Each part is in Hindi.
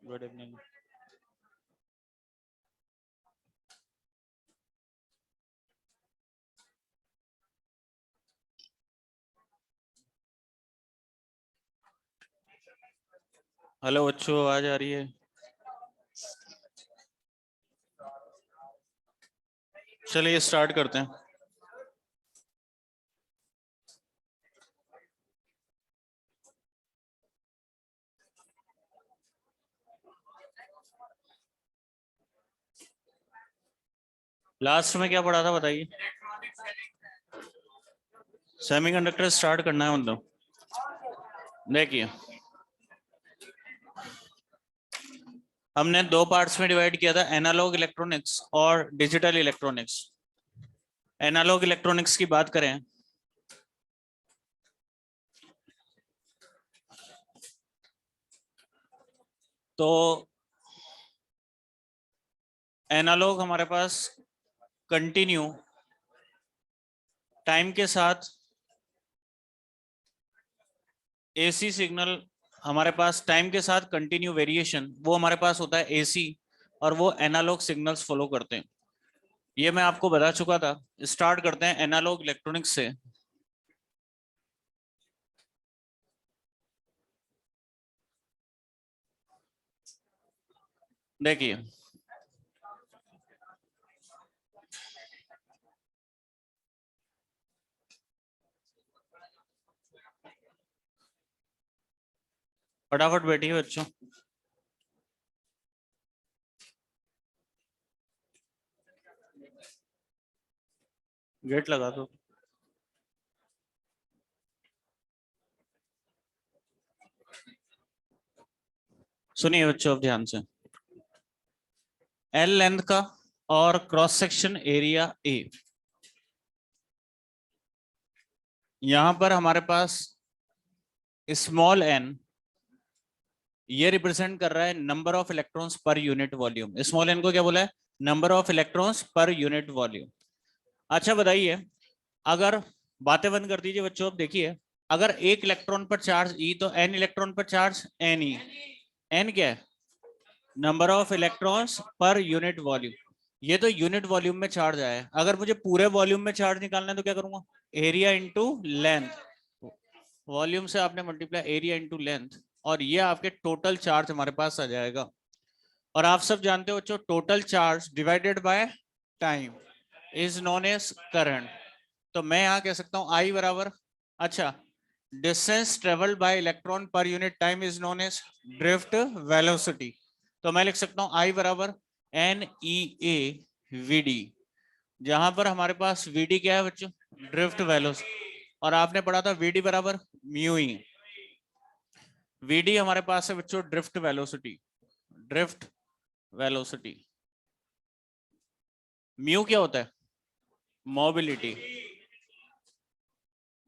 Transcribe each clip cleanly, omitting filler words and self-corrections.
Good evening. हेलो बच्चों, आवाज आ रही है? चलिए स्टार्ट करते हैं। लास्ट में क्या पढ़ा था बताइए? सेमीकंडक्टर स्टार्ट करना है मतलब। देखिए, हमने दो पार्ट्स में डिवाइड किया था, एनालॉग इलेक्ट्रॉनिक्स और डिजिटल इलेक्ट्रॉनिक्स। एनालॉग इलेक्ट्रॉनिक्स की बात करें तो एनालॉग हमारे पास कंटिन्यू टाइम के साथ एसी सिग्नल, हमारे पास टाइम के साथ कंटिन्यू वेरिएशन, वो हमारे पास होता है एसी, और वो एनालॉग सिग्नल्स फॉलो करते हैं। ये मैं आपको बता चुका था। स्टार्ट करते हैं एनालॉग इलेक्ट्रॉनिक्स से। देखिए, फटाफट बैठिए बच्चों। गेट लगा दो। सुनिए बच्चों अब ध्यान से। एल लेंथ का और क्रॉस सेक्शन एरिया ए। यहां पर हमारे पास स्मॉल एन, ये रिप्रेजेंट कर रहा है number of electrons per unit volume. Small n को क्या बोला है? Number of electrons per unit volume. अच्छा बताइए, अगर बातें बंद कर दीजिए बच्चों। अब देखिए, अगर एक इलेक्ट्रॉन पर चार्ज ई तो एन इलेक्ट्रॉन पर चार्ज एन ई। एन क्या है? Number of electrons per unit volume. ये तो यूनिट वॉल्यूम में चार्ज आया है। अगर मुझे पूरे वॉल्यूम में चार्ज निकालना है तो क्या करूंगा? Area into length. वॉल्यूम से आपने मल्टीप्लाई एरिया इंटू लेंथ, और ये आपके टोटल चार्ज हमारे पास आ जाएगा। और आप सब जानते हो बच्चों, total charge divided by time is known as current. तो मैं यहाँ कह सकता हूँ आई बराबर, अच्छा, distance travelled by electron per unit time is known as drift velocity. तो मैं लिख सकता हूँ आई बराबर n e A v d, जहां पर हमारे पास वी डी क्या है बच्चों? Drift velocity. और आपने पढ़ा था वी डी बराबर म्यू ई। वी डी हमारे पास है बच्चों drift velocity. Drift velocity. Mu क्या होता है? मोबिलिटी।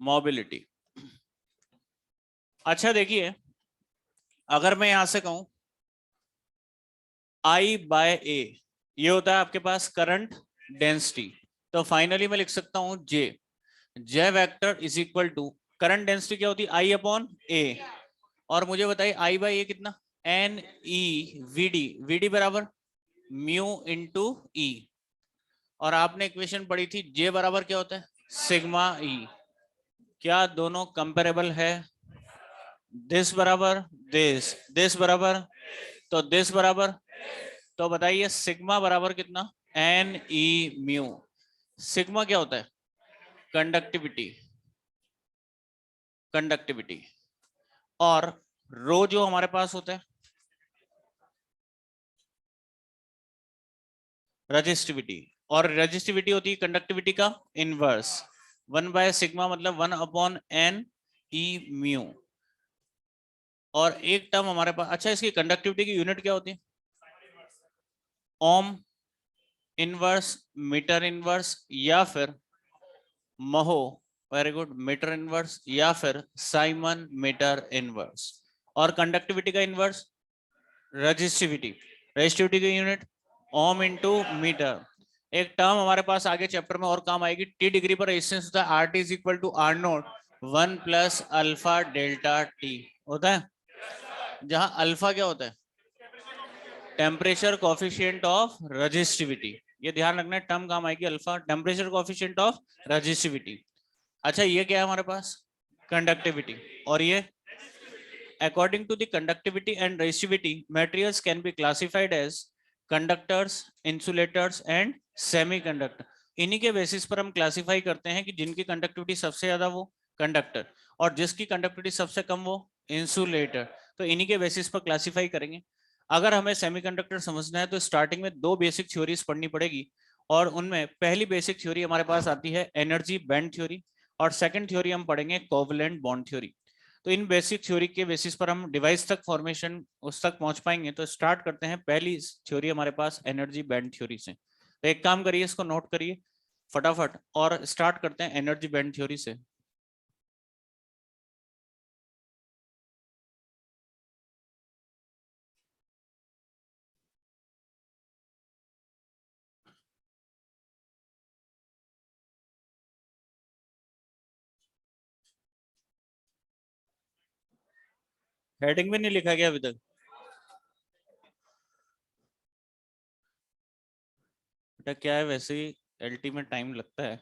मोबिलिटी। अच्छा देखिए, अगर मैं यहां से कहूं I बाय ए, ये होता है आपके पास करंट डेंसिटी। तो फाइनली मैं लिख सकता हूं J, J vector is equal to, current density क्या होती है? I upon A. और मुझे बताइए आई बाय ए कितना? N E we D. V D बराबर म्यू इंटू ई। और आपने इक्वेशन पढ़ी थी जे बराबर क्या होता है? सिग्मा ई। क्या दोनों कंपेरेबल है? दिस बराबर दिस बराबर, तो दिस बराबर, तो बताइए सिग्मा बराबर कितना? एन ई म्यू। सिग्मा क्या होता है? कंडक्टिविटी। कंडक्टिविटी। और रो जो हमारे पास होता है रजिस्टिविटी। और रजिस्टिविटी होती है कंडक्टिविटी का इनवर्स। 1/सिग्मा मतलब 1/n ई म्यू। और एक टर्म हमारे पास, अच्छा, इसकी कंडक्टिविटी की यूनिट क्या होती है? ओम इनवर्स, मीटर इनवर्स, या फिर महो, वेरी गुड, मीटर इनवर्स, या फिर साइमन मीटर इनवर्स। और कंडक्टिविटी का इनवर्स रजिस्टिविटी। रजिस्टिविटी की यूनिट ओम इंटू मीटर। एक टर्म हमारे पास आगे चैप्टर में और काम आएगी, टी डिग्री पर रेजिस्टेंस होता है R T is equal to R naught 1 + alpha delta T होता है, जहां अल्फा क्या होता है? टेम्परेचर कोफिशिएंट ऑफ रेजिस्टिविटी, ये ध्यान रखना है, टर्म काम आएगी alpha, temperature coefficient of resistivity. अच्छा ये क्या है हमारे पास, कंडक्टिविटी, और ये according to the conductivity and resistivity materials can be classified as conductors, insulators and semiconductor। इन्हीं के बेसिस पर हम क्लासिफाई करते हैं कि जिनकी कंडक्टिविटी सबसे ज्यादा वो कंडक्टर और जिसकी कंडक्टिविटी सबसे कम वो इंसुलेटर, तो इन्हीं के बेसिस पर क्लासिफाई करेंगे। अगर हमें सेमीकंडक्टर समझना है तो स्टार्टिंग में दो बेसिक थ्योरीज पढ़नी पड़ेगी, और उनमें पहली बेसिक थ्योरी हमारे पास आती है एनर्जी बैंड थ्योरी, और सेकंड थ्योरी हम पढ़ेंगे कोवलेंट बॉन्ड थ्योरी। तो इन बेसिक थ्योरी के बेसिस पर हम डिवाइस तक फॉर्मेशन उस तक पहुंच पाएंगे। तो स्टार्ट करते हैं, पहली थ्योरी हमारे पास एनर्जी बैंड थ्योरी से। तो एक काम करिए, इसको नोट करिए फटाफट और स्टार्ट करते हैं एनर्जी बैंड थ्योरी से। हेडिंग में नहीं लिखा गया अभी तक? बेटा क्या है, वैसे ही एलटी में टाइम लगता है,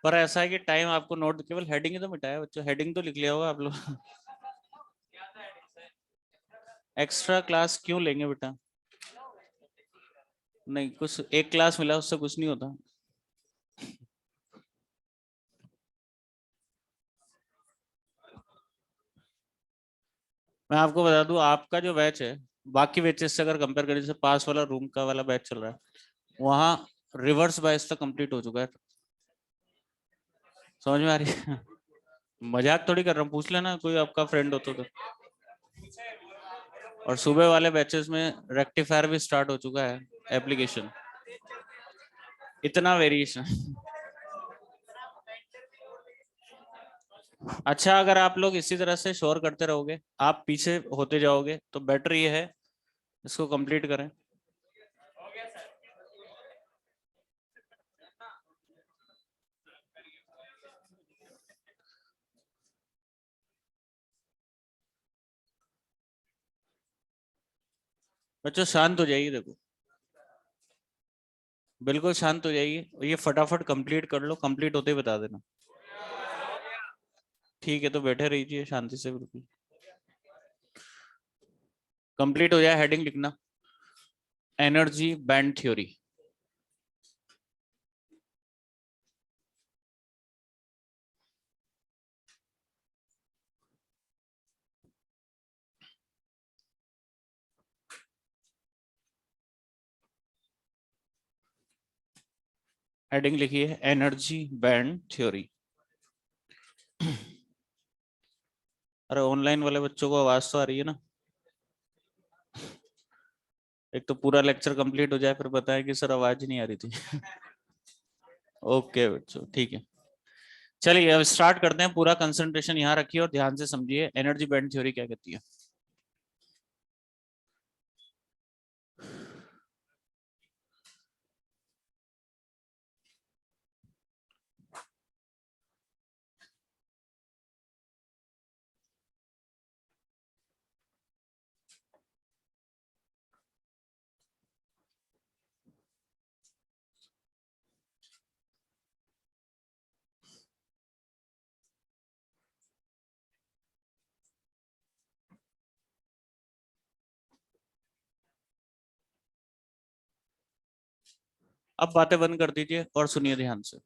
पर ऐसा है कि टाइम आपको नोट, केवल हेडिंग ही तो मिटाया बच्चों, हेडिंग तो लिख लिया होगा आप लोग। एक्स्ट्रा क्लास क्यों लेंगे बेटा? नहीं, कुछ एक क्लास मिला उससे कुछ नहीं होता। मैं आपको बता दूं, आपका जो बैच है बाकी बैचेस से अगर कंपेयर करें, जैसे पास वाला रूम का वाला बैच चल रहा है, वहाँ रिवर्स बायस तक कंप्लीट हो चुका है। समझ में आ रही है? मजाक थोड़ी कर रहा हूँ, पूछ लेना कोई आपका फ्रेंड हो तो। और सुबह वाले बैचेस में रेक्टिफायर भी स्टार्ट हो चुका है एप्लीकेशन, इतना वेरिएशन। अच्छा, अगर आप लोग इसी तरह से शोर करते रहोगे, आप पीछे होते जाओगे, तो बेटर ये है इसको कंप्लीट करें। बच्चों शांत हो जाइए, देखो बिल्कुल शांत हो जाइए, ये फटाफट कंप्लीट कर लो, कंप्लीट होते ही बता देना। ठीक है, तो बैठे रहिए शांति से, बिल्कुल कंप्लीट हो जाए। हेडिंग लिखना, एनर्जी बैंड थ्योरी। हेडिंग लिखिए, एनर्जी बैंड थ्योरी। अरे ऑनलाइन वाले बच्चों को आवाज तो आ रही है ना? एक तो पूरा लेक्चर कंप्लीट हो जाए फिर बताएं कि सर आवाज ही नहीं आ रही थी। ओके बच्चों, ठीक है, चलिए अब स्टार्ट करते हैं। पूरा कंसंट्रेशन यहाँ रखिए और ध्यान से समझिए एनर्जी बैंड थ्योरी क्या कहती है। अब बातें बंद कर दीजिए और सुनिए ध्यान से।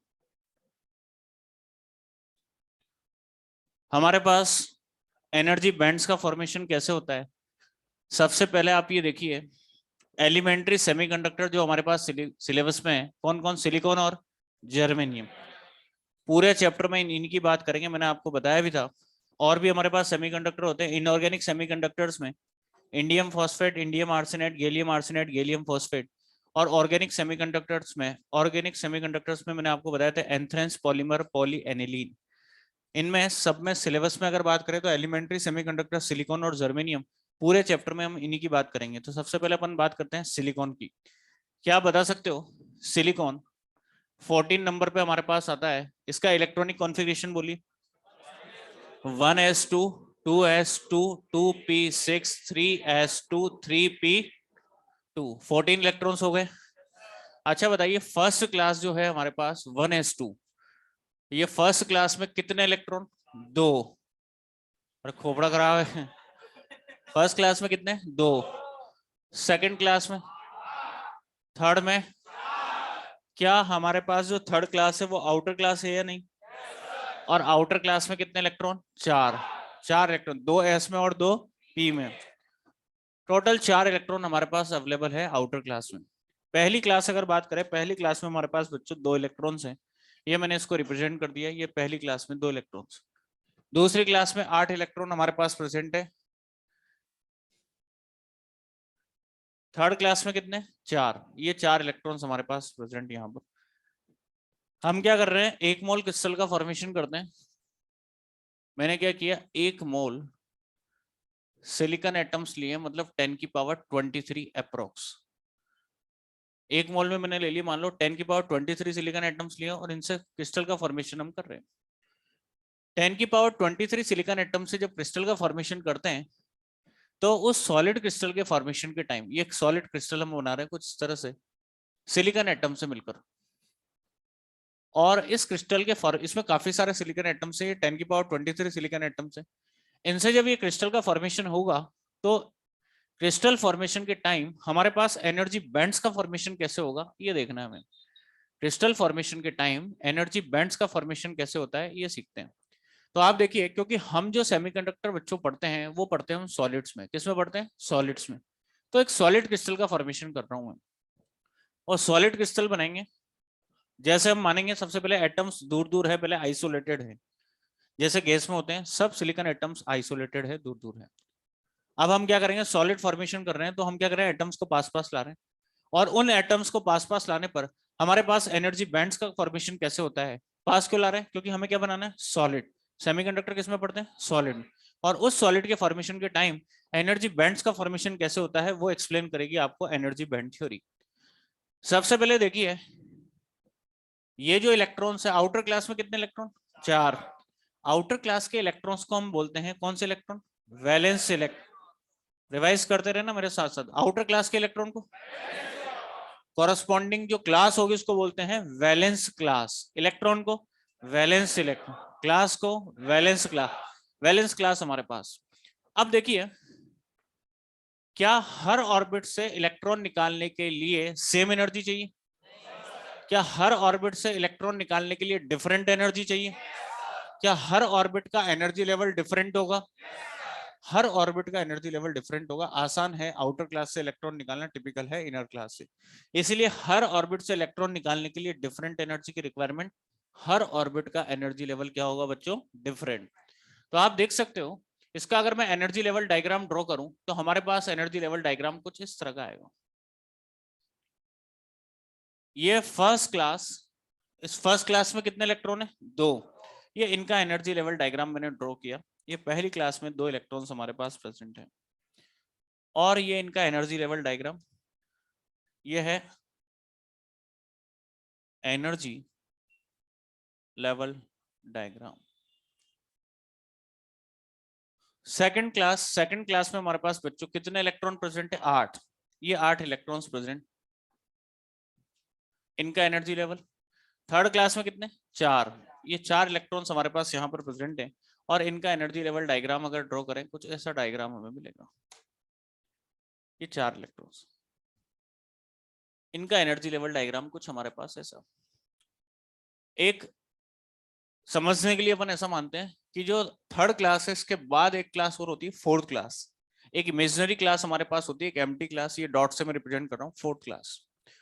हमारे पास एनर्जी बैंड्स का फॉर्मेशन कैसे होता है? सबसे पहले आप ये देखिए, एलिमेंट्री सेमीकंडक्टर जो हमारे पास सिलेबस में है, कौन कौन, सिलिकॉन और जर्मेनियम। पूरे चैप्टर में इनकी बात करेंगे, मैंने आपको बताया भी था। और भी हमारे पास सेमीकंडक्टर होते हैं। इनऑर्गेनिक सेमीकंडक्टर्स में indium phosphate, indium arsenate, gallium phosphate. और ऑर्गेनिक सेमीकंडक्टर्स में मैंने आपको बताया था एंथ्रेंस, पॉलीमर, पॉली एनिलीन। इनमें सब में सिलेबस में अगर बात करें तो एलिमेंट्री सेमीकंडक्टर सिलिकॉन और जर्मेनियम, पूरे चैप्टर में हम इन्हीं की बात करेंगे। तो सबसे पहले अपन बात करते हैं सिलिकॉन की। क्या आप बता सकते हो, सिलिकॉन 14 नंबर पे हमारे पास आता है, इसका इलेक्ट्रॉनिक कॉन्फ़िगरेशन बोलिए। 1s2 2s2 2p6 3s2 3p2 14 electrons हो गए। अच्छा बताइए फर्स्ट क्लास जो है हमारे पास 1s2, ये फर्स्ट क्लास में कितने इलेक्ट्रॉन? 2। और खोपड़ा खराब है। फर्स्ट क्लास में कितने? 2। सेकंड क्लास में? थर्ड में? क्या हमारे पास जो थर्ड क्लास है वो आउटर क्लास है या नहीं? और आउटर क्लास में कितने इलेक्ट्रॉन? 4। 4 इलेक्ट्रॉन, 2 एस में और 2 पी में। टोटल 4 इलेक्ट्रॉन हमारे पास अवेलेबल है आउटर क्लास में। पहली क्लास अगर बात करें, पहली क्लास में हमारे पास बच्चों 2 इलेक्ट्रॉन्स हैं। ये मैंने इसको रिप्रेजेंट कर दिया, ये पहली क्लास में 2 इलेक्ट्रॉन्स। दूसरी क्लास में 8 इलेक्ट्रॉन हमारे पास प्रेजेंट है। थर्ड क्लास में कितने? 4। ये 4 इलेक्ट्रॉन्स हमारे पास प्रेजेंट यहाँ पर। हम क्या कर रहे हैं, 1 मोल क्रिस्टल का फॉर्मेशन करते हैं। मैंने क्या किया, 1 मोल सिलिकॉन एटम्स लिए, मतलब 10 की पावर 23 अप्रोक्स। 1 मोल में मैंने ले लिया मान लो 10 की पावर 23 सिलिकॉन एटम्स लिए और इनसे क्रिस्टल का फॉर्मेशन हम कर रहे हैं। 10 की पावर 23 सिलिकॉन एटम से जब क्रिस्टल का फॉर्मेशन करते हैं तो उस सॉलिड क्रिस्टल के फॉर्मेशन के टाइम, ये एक सॉलिड क्रिस्टल हम बना रहे हैं कुछ इस तरह से सिलिकॉन एटम से मिलकर। और इस क्रिस्टल के इसमें काफी सारे सिलिकॉन एटम से, 10 की पावर 23 सिलिकॉन एटम से, इनसे जब ये क्रिस्टल का फॉर्मेशन होगा तो क्रिस्टल फॉर्मेशन के टाइम हमारे पास एनर्जी बैंड्स का फॉर्मेशन कैसे होगा ये देखना है हमें। क्रिस्टल फॉर्मेशन के टाइम एनर्जी बैंड्स का फॉर्मेशन कैसे होता है ये सीखते हैं। तो आप देखिए, क्योंकि हम जो सेमीकंडक्टर बच्चों पढ़ते हैं वो पढ़ते हैं हम सॉलिड्स में। किस में पढ़ते हैं? सॉलिड्स में। तो एक सॉलिड क्रिस्टल का फॉर्मेशन कर रहा हूं मैं, और सॉलिड क्रिस्टल बनाएंगे। जैसे हम मानेंगे सबसे पहले एटम्स दूर दूर है, पहले आइसोलेटेड है, जैसे गैस में होते हैं सब सिलिकॉन एटम्स आइसोलेटेड है, दूर दूर है। अब हम क्या करेंगे, सॉलिड फॉर्मेशन कर रहे हैं तो हम क्या कर रहे हैं, एटम्स को पास पास ला रहे हैं। और उन एटम्स को पास पास लाने पर हमारे पास एनर्जी बैंड्स का फॉर्मेशन कैसे होता है? पास क्यों ला रहे हैं? क्योंकि हमें क्या बनाना है, सॉलिड। सेमीकंडक्टर किस में पढ़ते हैं? सॉलिड। और उस सॉलिड के फॉर्मेशन के टाइम एनर्जी बैंड्स का फॉर्मेशन कैसे होता है वो एक्सप्लेन करेगी आपको एनर्जी बैंड थ्योरी। सबसे पहले देखिए, ये जो इलेक्ट्रॉन्स है आउटर क्लास में कितने इलेक्ट्रॉन? 4। आउटर क्लास के इलेक्ट्रॉन्स को हम बोलते हैं कौन से इलेक्ट्रॉन? Valence electron. रिवाइज करते रहना मेरे साथ साथ, आउटर क्लास के इलेक्ट्रॉन को कॉरस्पॉन्डिंग जो क्लास होगी उसको बोलते हैं वैलेंस क्लास। इलेक्ट्रॉन को वैलेंस इलेक्ट्रॉन, क्लास को वैलेंस क्लास। वैलेंस क्लास हमारे पास। अब देखिए, क्या हर ऑर्बिट से इलेक्ट्रॉन निकालने के लिए सेम एनर्जी चाहिए? क्या हर ऑर्बिट से इलेक्ट्रॉन निकालने के लिए डिफरेंट एनर्जी चाहिए? क्या हर ऑर्बिट का एनर्जी लेवल डिफरेंट होगा? हर ऑर्बिट का एनर्जी लेवल डिफरेंट होगा। आसान है आउटर क्लास से इलेक्ट्रॉन निकालना, टिपिकल है इनर क्लास से। इसीलिए हर ऑर्बिट से इलेक्ट्रॉन निकालने के लिए डिफरेंट एनर्जी की रिक्वायरमेंट। हर ऑर्बिट का एनर्जी लेवल क्या होगा बच्चों? डिफरेंट। तो आप देख सकते हो, इसका अगर मैं एनर्जी लेवल डायग्राम ड्रॉ करूं तो हमारे पास एनर्जी लेवल डायग्राम कुछ इस तरह का आएगा। ये फर्स्ट क्लास, इस फर्स्ट क्लास में कितने इलेक्ट्रॉन है? 2। ये इनका एनर्जी लेवल डायग्राम मैंने ड्रॉ किया। ये पहली क्लास में 2 इलेक्ट्रॉन्स हमारे पास प्रेजेंट है, और ये इनका एनर्जी लेवल डायग्राम। ये है energy level diagram. Second class में हमारे पास बच्चों कितने इलेक्ट्रॉन प्रेजेंट है? 8। ये 8 इलेक्ट्रॉन्स प्रेजेंट, इनका एनर्जी लेवल। थर्ड क्लास में कितने? 4। ये 4 इलेक्ट्रॉन्स हमारे पास यहाँ पर प्रेजेंट है, और इनका एनर्जी लेवल डायग्राम अगर ड्रॉ करें कुछ ऐसा डायग्राम हमें मिलेगा। ये 4 इलेक्ट्रॉन्स, इनका एनर्जी लेवल डायग्राम कुछ हमारे पास ऐसा। एक समझने के लिए अपन ऐसा मानते हैं कि जो थर्ड क्लास है इसके बाद एक क्लास और होती है फोर्थ क्लास। एक इमेजिनरी क्लास हमारे पास होती है, एक एम्प्टी क्लास, ये डॉट से मैं रिप्रेजेंट कर रहा हूँ, फोर्थ क्लास।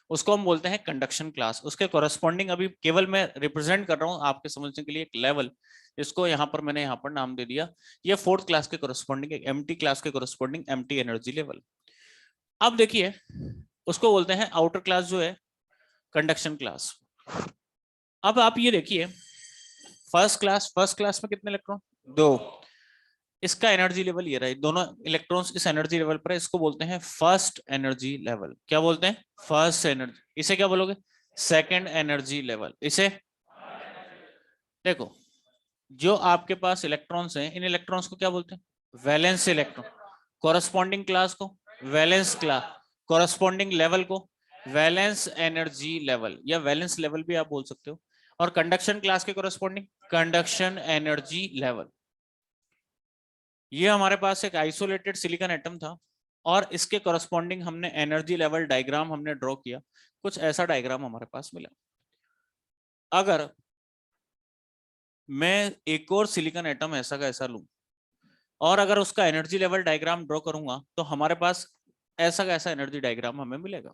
उसको हम बोलते हैं कंडक्शन क्लास। उसके कॉरेस्पॉन्डिंग अभी केवल मैं रिप्रेजेंट कर रहा हूँ आपके समझने के लिए एक लेवल, इसको यहाँ पर मैंने यहाँ पर नाम दे दिया। ये फोर्थ क्लास के कॉरेस्पॉन्डिंग, एक एम्प्टी क्लास के कॉरेस्पॉन्डिंग एम्प्टी एनर्जी लेवल। अब देखिए, उसको बोलते हैं आउटर क्लास जो है कंडक्शन क्लास। अब आप ये देखिए, फर्स्ट क्लास में कितने इलेक्ट्रॉन? 2। इसका एनर्जी लेवल ये रहा, दोनों इलेक्ट्रॉन्स इस एनर्जी लेवल पर है, इसको बोलते हैं फर्स्ट एनर्जी लेवल। क्या बोलते हैं? First energy. इसे क्या बोलोगे? Second energy level. इसे देखो, जो आपके पास इलेक्ट्रॉन्स हैं इन इलेक्ट्रॉन्स को क्या बोलते हैं? वैलेंस इलेक्ट्रॉन, कोरस्पॉन्डिंग क्लास को वैलेंस क्लास, कोरस्पॉन्डिंग लेवल को वैलेंस एनर्जी लेवल या वैलेंस लेवल भी आप बोल सकते हो, और कंडक्शन क्लास के कोरस्पॉन्डिंग कंडक्शन एनर्जी लेवल। ये हमारे पास एक आइसोलेटेड सिलिकॉन एटम था और इसके कोरस्पॉन्डिंग हमने एनर्जी लेवल डायग्राम हमने ड्रॉ किया, कुछ ऐसा डायग्राम हमारे पास मिला। अगर मैं एक और सिलिकॉन एटम ऐसा का ऐसा लूं और अगर उसका एनर्जी लेवल डायग्राम ड्रॉ करूंगा तो हमारे पास ऐसा का ऐसा एनर्जी डायग्राम हमें मिलेगा।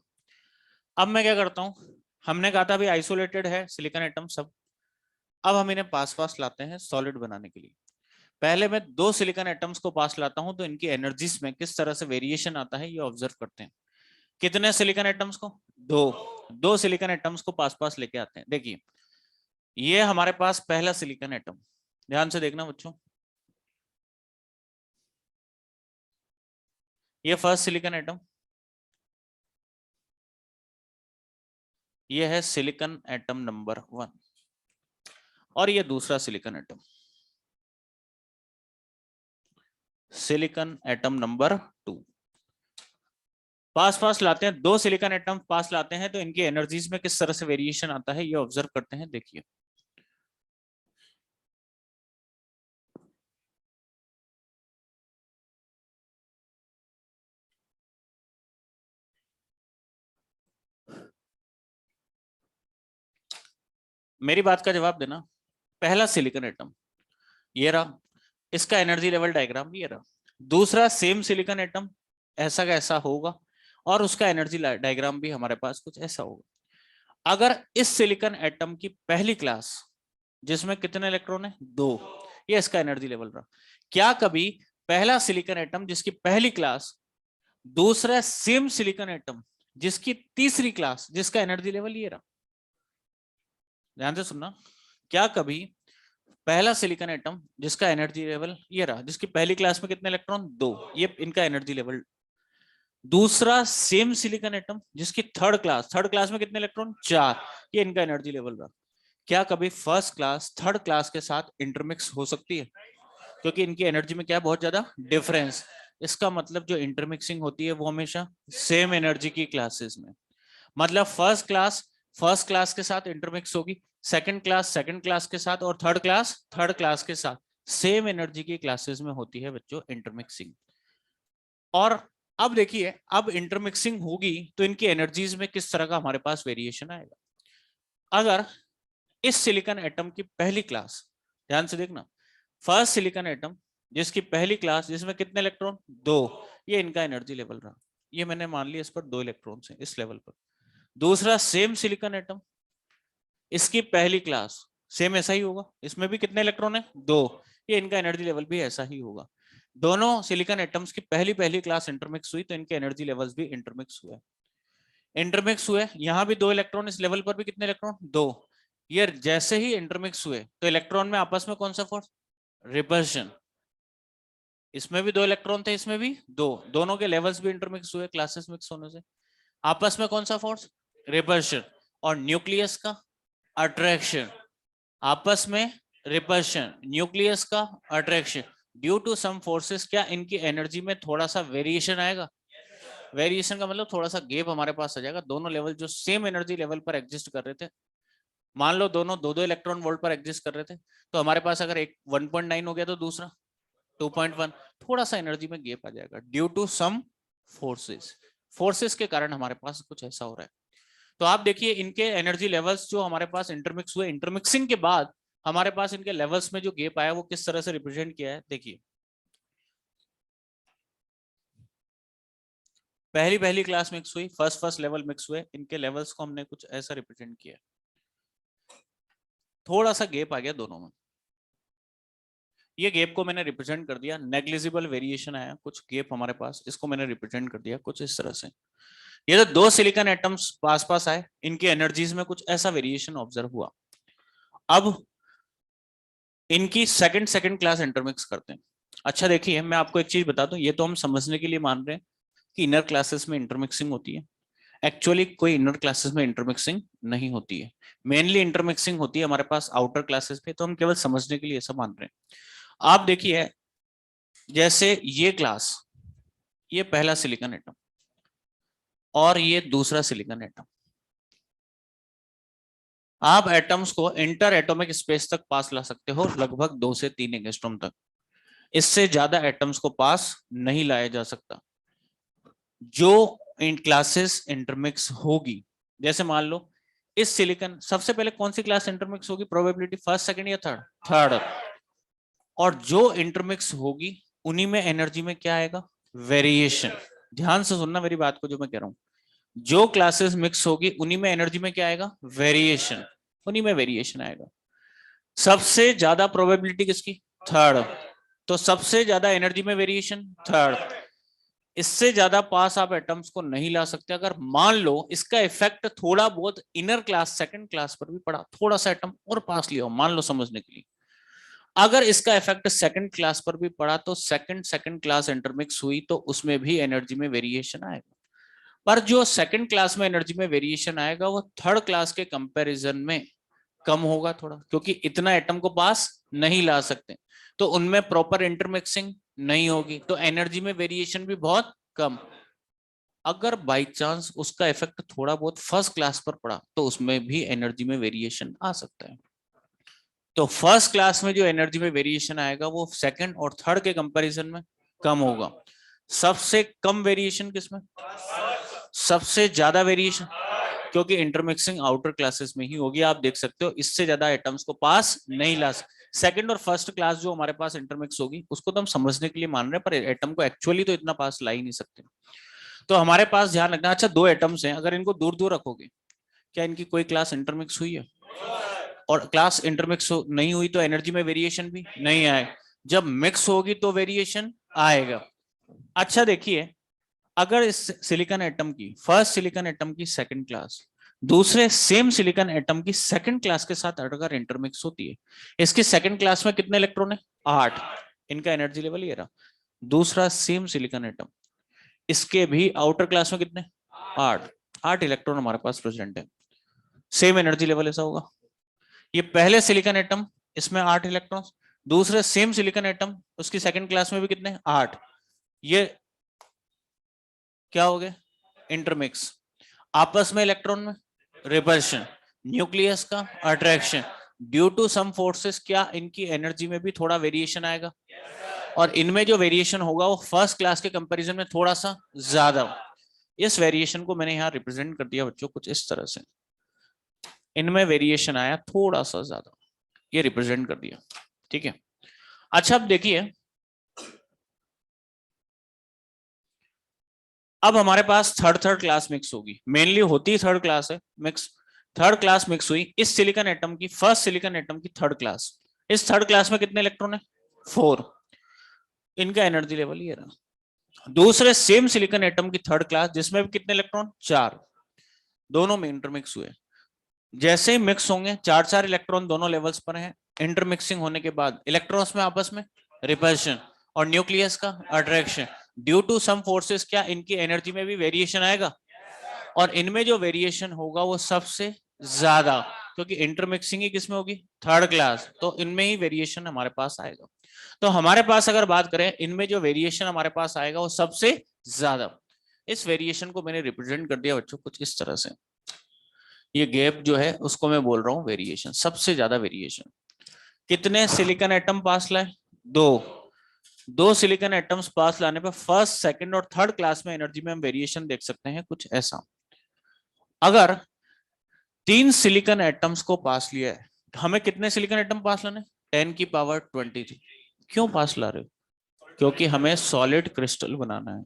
अब मैं क्या करता हूं, हमने कहा था अभी आइसोलेटेड है सिलिकॉन एटम सब, अब हम इन्हें पास पास लाते हैं सॉलिड बनाने के लिए। पहले मैं दो सिलिकॉन एटम्स को पास लाता हूं तो इनकी एनर्जीज में किस तरह से वेरिएशन आता है ये ऑब्जर्व करते हैं। कितने सिलिकॉन एटम्स को, दो सिलिकॉन एटम्स को पास पास लेके आते हैं। देखिए ये हमारे पास पहला सिलिकॉन एटम, ध्यान से देखना बच्चों, ये फर्स्ट सिलिकॉन एटम, ये है सिलिकॉन एटम नंबर 1, और ये दूसरा silicon atom, silicon atom number 2। पास पास लाते हैं, दो सिलिकॉन एटम पास लाते हैं तो इनकी एनर्जीज में किस तरह से वेरिएशन आता है ये ऑब्जर्व करते हैं। देखिए मेरी बात का जवाब देना। पहला सिलिकॉन एटम ये रहा, इसका एनर्जी लेवल डायग्राम ये रहा। दूसरा सेम सिलिकॉन एटम ऐसा का ऐसा होगा और उसका एनर्जी डायग्राम भी हमारे पास कुछ ऐसा होगा। अगर इस सिलिकॉन एटम की पहली क्लास जिसमें कितने इलेक्ट्रॉन है, 2, ये इसका एनर्जी लेवल रहा। क्या कभी पहला सिलिकॉन एटम जिसकी पहली क्लास दूसरा सेम सिलिकॉन एटम जिसकी तीसरी क्लास जिसका एनर्जी लेवल ये रहा, ध्यान से सुनना, क्या कभी पहला सिलिकॉन एटम जिसका एनर्जी लेवल ये रहा, जिसकी पहली क्लास में कितने इलेक्ट्रॉन, 2, ये इनका एनर्जी लेवल, दूसरा सेम सिलिकॉन एटम जिसकी थर्ड क्लास में कितने इलेक्ट्रॉन, 4, ये इनका एनर्जी लेवल रहा। क्या कभी फर्स्ट क्लास थर्ड क्लास के साथ इंटरमिक्स हो सकती है? क्योंकि इनकी एनर्जी में क्या है, बहुत ज्यादा डिफरेंस। इसका मतलब जो इंटरमिक्सिंग होती है वो हमेशा सेम एनर्जी की क्लासेस में, मतलब फर्स्ट क्लास के साथ इंटरमिक्स होगी, सेकंड क्लास के साथ, और थर्ड क्लास के साथ सेम एनर्जी की क्लासेस में होती है बच्चों इंटरमिक्सिंग। और अब देखिए अब इंटरमिक्सिंग होगी तो इनकी एनर्जीज में किस तरह का हमारे पास वेरिएशन आएगा। अगर इस सिलिकॉन एटम की पहली क्लास, ध्यान से देखना, फर्स्ट सिलिकॉन एटम जिसकी पहली क्लास जिसमें कितने इलेक्ट्रॉन, 2, ये इनका एनर्जी लेवल रहा, ये मैंने मान लिया इस पर 2 इलेक्ट्रॉन्स हैं इस लेवल पर। दूसरा सेम सिलिकॉन एटम, इसकी पहली क्लास सेम ऐसा ही होगा, इसमें भी कितने इलेक्ट्रॉन है, 2, ये इनका एनर्जी लेवल भी ऐसा ही होगा। दोनों सिलिकॉन एटम्स की पहली क्लास इंटरमिक्स हुई तो इनके एनर्जी लेवल्स भी इंटरमिक्स हुए। यहाँ भी 2 इलेक्ट्रॉन, इस लेवल पर भी कितने इलेक्ट्रॉन, 2, ये जैसे ही इंटरमिक्स हुए तो इलेक्ट्रॉन में आपस में कौन सा फोर्स, रिपल्शन। इसमें भी 2 इलेक्ट्रॉन थे, इसमें भी 2, दोनों के लेवल्स भी इंटरमिक्स हुए क्लासेस मिक्स होने से, आपस में कौन सा फोर्स, रिपल्शन। और न्यूक्लियस का अट्रैक्शन, आपस में रिपल्शन, न्यूक्लियस का attraction, due to some forces क्या इनकी एनर्जी में थोड़ा सा वेरिएशन आएगा। वेरिएशन का मतलब थोड़ा सा गैप हमारे पास आ जाएगा। दोनों लेवल जो सेम एनर्जी लेवल पर एग्जिस्ट कर रहे थे, मान लो दोनों 2-2 इलेक्ट्रॉन वोल्ट पर एग्जिस्ट कर रहे थे, तो हमारे पास अगर एक 1.9 हो गया तो दूसरा 2.1, थोड़ा सा एनर्जी में गैप आ जाएगा ड्यू टू सम फोर्सेस के कारण हमारे पास कुछ ऐसा हो रहा है। तो आप देखिए इनके एनर्जी लेवल्स जो हमारे पास इंटरमिक्स हुए, इंटरमिक्सिंग के बाद हमारे पास इनके लेवल्स में जो गैप आया वो किस तरह से रिप्रेजेंट किया है। देखिए पहली क्लास मिक्स हुई, फर्स्ट लेवल मिक्स हुए, इनके लेवल्स को हमने कुछ ऐसा रिप्रेजेंट किया, थोड़ा सा गैप आ गया दोनों में, ये गैप को मैंने रिप्रेजेंट कर दिया, नेग्लिजिबल वेरिएशन आया, कुछ गैप हमारे पास, इसको मैंने रिप्रेजेंट कर दिया कुछ इस तरह से। ये तो 2 सिलिकॉन एटम्स पास पास आए, इनकी एनर्जीज में कुछ ऐसा वेरिएशन ऑब्जर्व हुआ। अब इनकी सेकंड क्लास इंटरमिक्स करते हैं। अच्छा देखिए मैं आपको एक चीज बता दूं, ये तो हम समझने के लिए मान रहे हैं कि इनर क्लासेस में इंटरमिक्सिंग होती है, एक्चुअली कोई इनर क्लासेस में इंटरमिक्सिंग नहीं होती है, मेनली इंटरमिक्सिंग होती है हमारे पास आउटर क्लासेस पे, तो हम केवल समझने के लिए ऐसा मान रहे हैं। आप देखिए जैसे ये क्लास, ये पहला सिलिकॉन एटम और ये दूसरा सिलिकॉन एटम, आप एटम्स को इंटर एटॉमिक स्पेस तक पास ला सकते हो लगभग 2 से 3 एंगस्ट्रॉम तक। इससे ज्यादा एटम्स को पास नहीं लाया जा सकता। जो इन क्लासेस इंटरमिक्स होगी, जैसे मान लो इस सिलिकॉन, सबसे पहले कौन सी क्लास इंटरमिक्स होगी, प्रोबेबिलिटी फर्स्ट, सेकंड या थर्ड? थर्ड। और जो इंटरमिक्स होगी उन्हीं में एनर्जी में क्या आएगा, वेरिएशन। ध्यान से सुनना मेरी बात को जो मैं कह रहा हूं, जो क्लासेस मिक्स होगी उन्हीं में एनर्जी में क्या आएगा, वेरिएशन, उन्हीं में वेरिएशन आएगा। सबसे ज्यादा प्रोबेबिलिटी किसकी, थर्ड। तो सबसे ज्यादा एनर्जी में वेरिएशन थर्ड। इससे ज्यादा पास आप एटम्स को नहीं ला सकते। अगर मान लो इसका इफेक्ट थोड़ा बहुत इनर क्लास सेकंड क्लास पर भी पड़ा, थोड़ा सा एटम और पास लिया हो, मान लो समझने के लिए, अगर इसका इफेक्ट सेकंड क्लास पर भी पड़ा तो सेकंड क्लास इंटरमिक्स हुई तो उसमें भी एनर्जी में वेरिएशन आएगा। पर जो सेकंड क्लास में एनर्जी में वेरिएशन आएगा वो थर्ड क्लास के कंपैरिजन में कम होगा थोड़ा, क्योंकि इतना एटम को पास नहीं ला सकते, तो उनमें प्रॉपर इंटरमिक्सिंग नहीं होगी, तो एनर्जी में वेरिएशन भी बहुत कम। अगर बाई चांस उसका इफेक्ट थोड़ा बहुत फर्स्ट क्लास पर पड़ा तो उसमें भी एनर्जी में वेरिएशन आ सकता है। तो फर्स्ट क्लास में जो एनर्जी में वेरिएशन आएगा वो सेकंड और थर्ड के कंपैरिजन में कम होगा। सबसे कम वेरिएशन किसमें, सबसे ज्यादा वेरिएशन, क्योंकि इंटरमिक्सिंग आउटर क्लासेस में ही होगी। आप देख सकते हो इससे ज्यादा एटम्स को पास नहीं ला सकते। सेकंड और फर्स्ट क्लास जो हमारे पास इंटरमिक्स होगी उसको तो हम समझने के लिए मान रहे हैं, पर एटम को एक्चुअली तो इतना पास ला ही नहीं सकते। तो हमारे पास ध्यान रखना, अच्छा दो एटम्स हैं, अगर इनको दूर दूर रखोगे क्या इनकी कोई क्लास इंटरमिक्स हुई है? और क्लास इंटरमिक्स नहीं हुई तो एनर्जी में वेरिएशन भी नहीं आए। जब मिक्स होगी तो वेरिएशन आएगा। अच्छा देखिए, अगर इस सिलिकॉन एटम की, फर्स्ट सिलिकॉन एटम की सेकंड क्लास दूसरे सेम सिलिकॉन एटम की सेकंड क्लास के साथ अगर इंटरमिक्स होती है, इसकी सेकंड क्लास में कितने इलेक्ट्रॉन है, 8, इनका एनर्जी लेवल ये रहा। दूसरा सेम सिलिकॉन एटम, इसके भी आउटर क्लास में कितने, 8, 8 इलेक्ट्रॉन हमारे पास प्रेजेंट है, सेम एनर्जी लेवल ऐसा होगा। ये पहले सिलिकॉन एटम, इसमें 8 इलेक्ट्रॉन, दूसरे सेम सिलिकॉन एटम उसकी सेकंड क्लास में भी कितने, 8, ये क्या हो गए, इंटरमिक्स। आपस में इलेक्ट्रॉन में रिपल्शन, न्यूक्लियस का attraction, due to some forces क्या इनकी एनर्जी में भी थोड़ा वेरिएशन आएगा, और इनमें जो वेरिएशन होगा वो फर्स्ट क्लास के कंपैरिजन में थोड़ा सा ज्यादा। इस वेरिएशन को मैंने यहाँ रिप्रेजेंट कर दिया बच्चों कुछ इस तरह से, इनमें वेरिएशन आया थोड़ा सा ज्यादा, ये रिप्रेजेंट कर दिया, ठीक है। अच्छा अब देखिए, अब हमारे पास थर्ड क्लास मिक्स होगी, मेनली होती थर्ड क्लास है मिक्स। थर्ड क्लास मिक्स हुई इस सिलिकॉन एटम की, फर्स्ट सिलिकॉन एटम की थर्ड क्लास, इस थर्ड क्लास में कितने इलेक्ट्रॉन है, 4, इनका एनर्जी लेवल ये रहा। दूसरे सेम सिलिकॉन एटम की थर्ड क्लास जिसमें भी कितने इलेक्ट्रॉन, 4, दोनों में इंटरमिक्स हुए। जैसे ही मिक्स होंगे 4 इलेक्ट्रॉन दोनों लेवल्स पर हैं, इंटरमिक्सिंग होने के बाद इलेक्ट्रॉन्स में आपस में रिपल्शन और न्यूक्लियस का attraction, due to some forces क्या इनकी एनर्जी में भी वेरिएशन आएगा, और इनमें जो वेरिएशन होगा वो सबसे ज्यादा, क्योंकि इंटरमिक्सिंग ही किसमें होगी, थर्ड क्लास, तो इनमें ही वेरिएशन हमारे पास आएगा। तो हमारे पास अगर बात करें, इनमें जो वेरिएशन हमारे पास आएगा वो सबसे ज्यादा। इस वेरिएशन को मैंने रिप्रेजेंट कर दिया बच्चों कुछ इस तरह से, ये गैप जो है उसको मैं बोल रहा हूँ वेरिएशन, सबसे ज्यादा वेरिएशन। कितने सिलिकॉन एटम पास लाए, 2, 2 सिलिकॉन एटम्स पास लाने पर फर्स्ट सेकंड और थर्ड क्लास में एनर्जी में हम वेरिएशन देख सकते हैं कुछ ऐसा। अगर 3 सिलिकॉन एटम्स को पास लिया है, हमें कितने सिलिकॉन एटम पास लाने, 10⁻23। क्यों पास ला रहे हो, क्योंकि हमें सॉलिड क्रिस्टल बनाना है,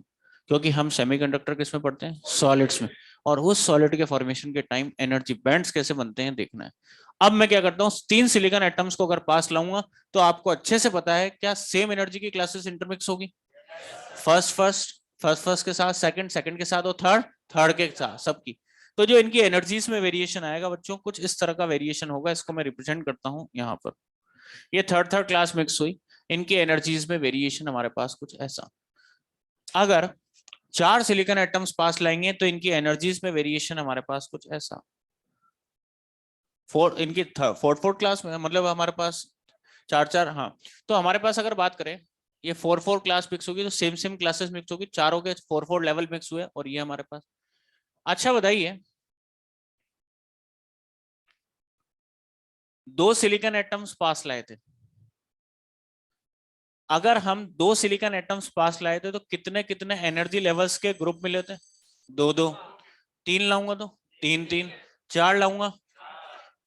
क्योंकि हम सेमीकंडक्टर किस में पढ़ते हैं, सॉलिड्स में, और उस सॉलिड के फॉर्मेशन के टाइम एनर्जी बैंड्स कैसे बनते हैं देखना है। अब मैं क्या करता हूँ, 3 सिलिकॉन एटम्स को अगर पास लाऊंगा तो आपको अच्छे से पता है क्या सेम एनर्जी की क्लासेस इंटरमिक्स होगी, फर्स्ट के साथ, सेकंड के साथ, और थर्ड के साथ, सबकी। तो जो इनकी एनर्जीज में वेरिएशन आएगा बच्चों कुछ इस तरह का वेरिएशन होगा, इसको मैं रिप्रेजेंट करता हूं यहाँ पर। ये थर्ड क्लास मिक्स हुई, इनकी एनर्जीज में वेरिएशन हमारे पास कुछ ऐसा। अगर 4 सिलिकॉन एटम्स पास लाएंगे तो इनकी एनर्जीज में वेरिएशन हमारे पास कुछ ऐसा। फोर्थ क्लास में मतलब हमारे पास 4, हाँ। तो हमारे पास अगर बात करें ये 4 4 क्लास मिक्स होगी तो सेम सेम क्लासेस मिक्स होगी, चारों के 4 4 लेवल मिक्स हुए और ये हमारे पास। अच्छा बताइए, दो सिलिकॉन एटम्स पास लाए थे, अगर हम दो सिलिकॉन एटम्स पास लाए थे तो कितने कितने एनर्जी लेवल्स के ग्रुप मिले थे? दो दो। तीन लाऊंगा तो तीन तीन। चार लाऊंगा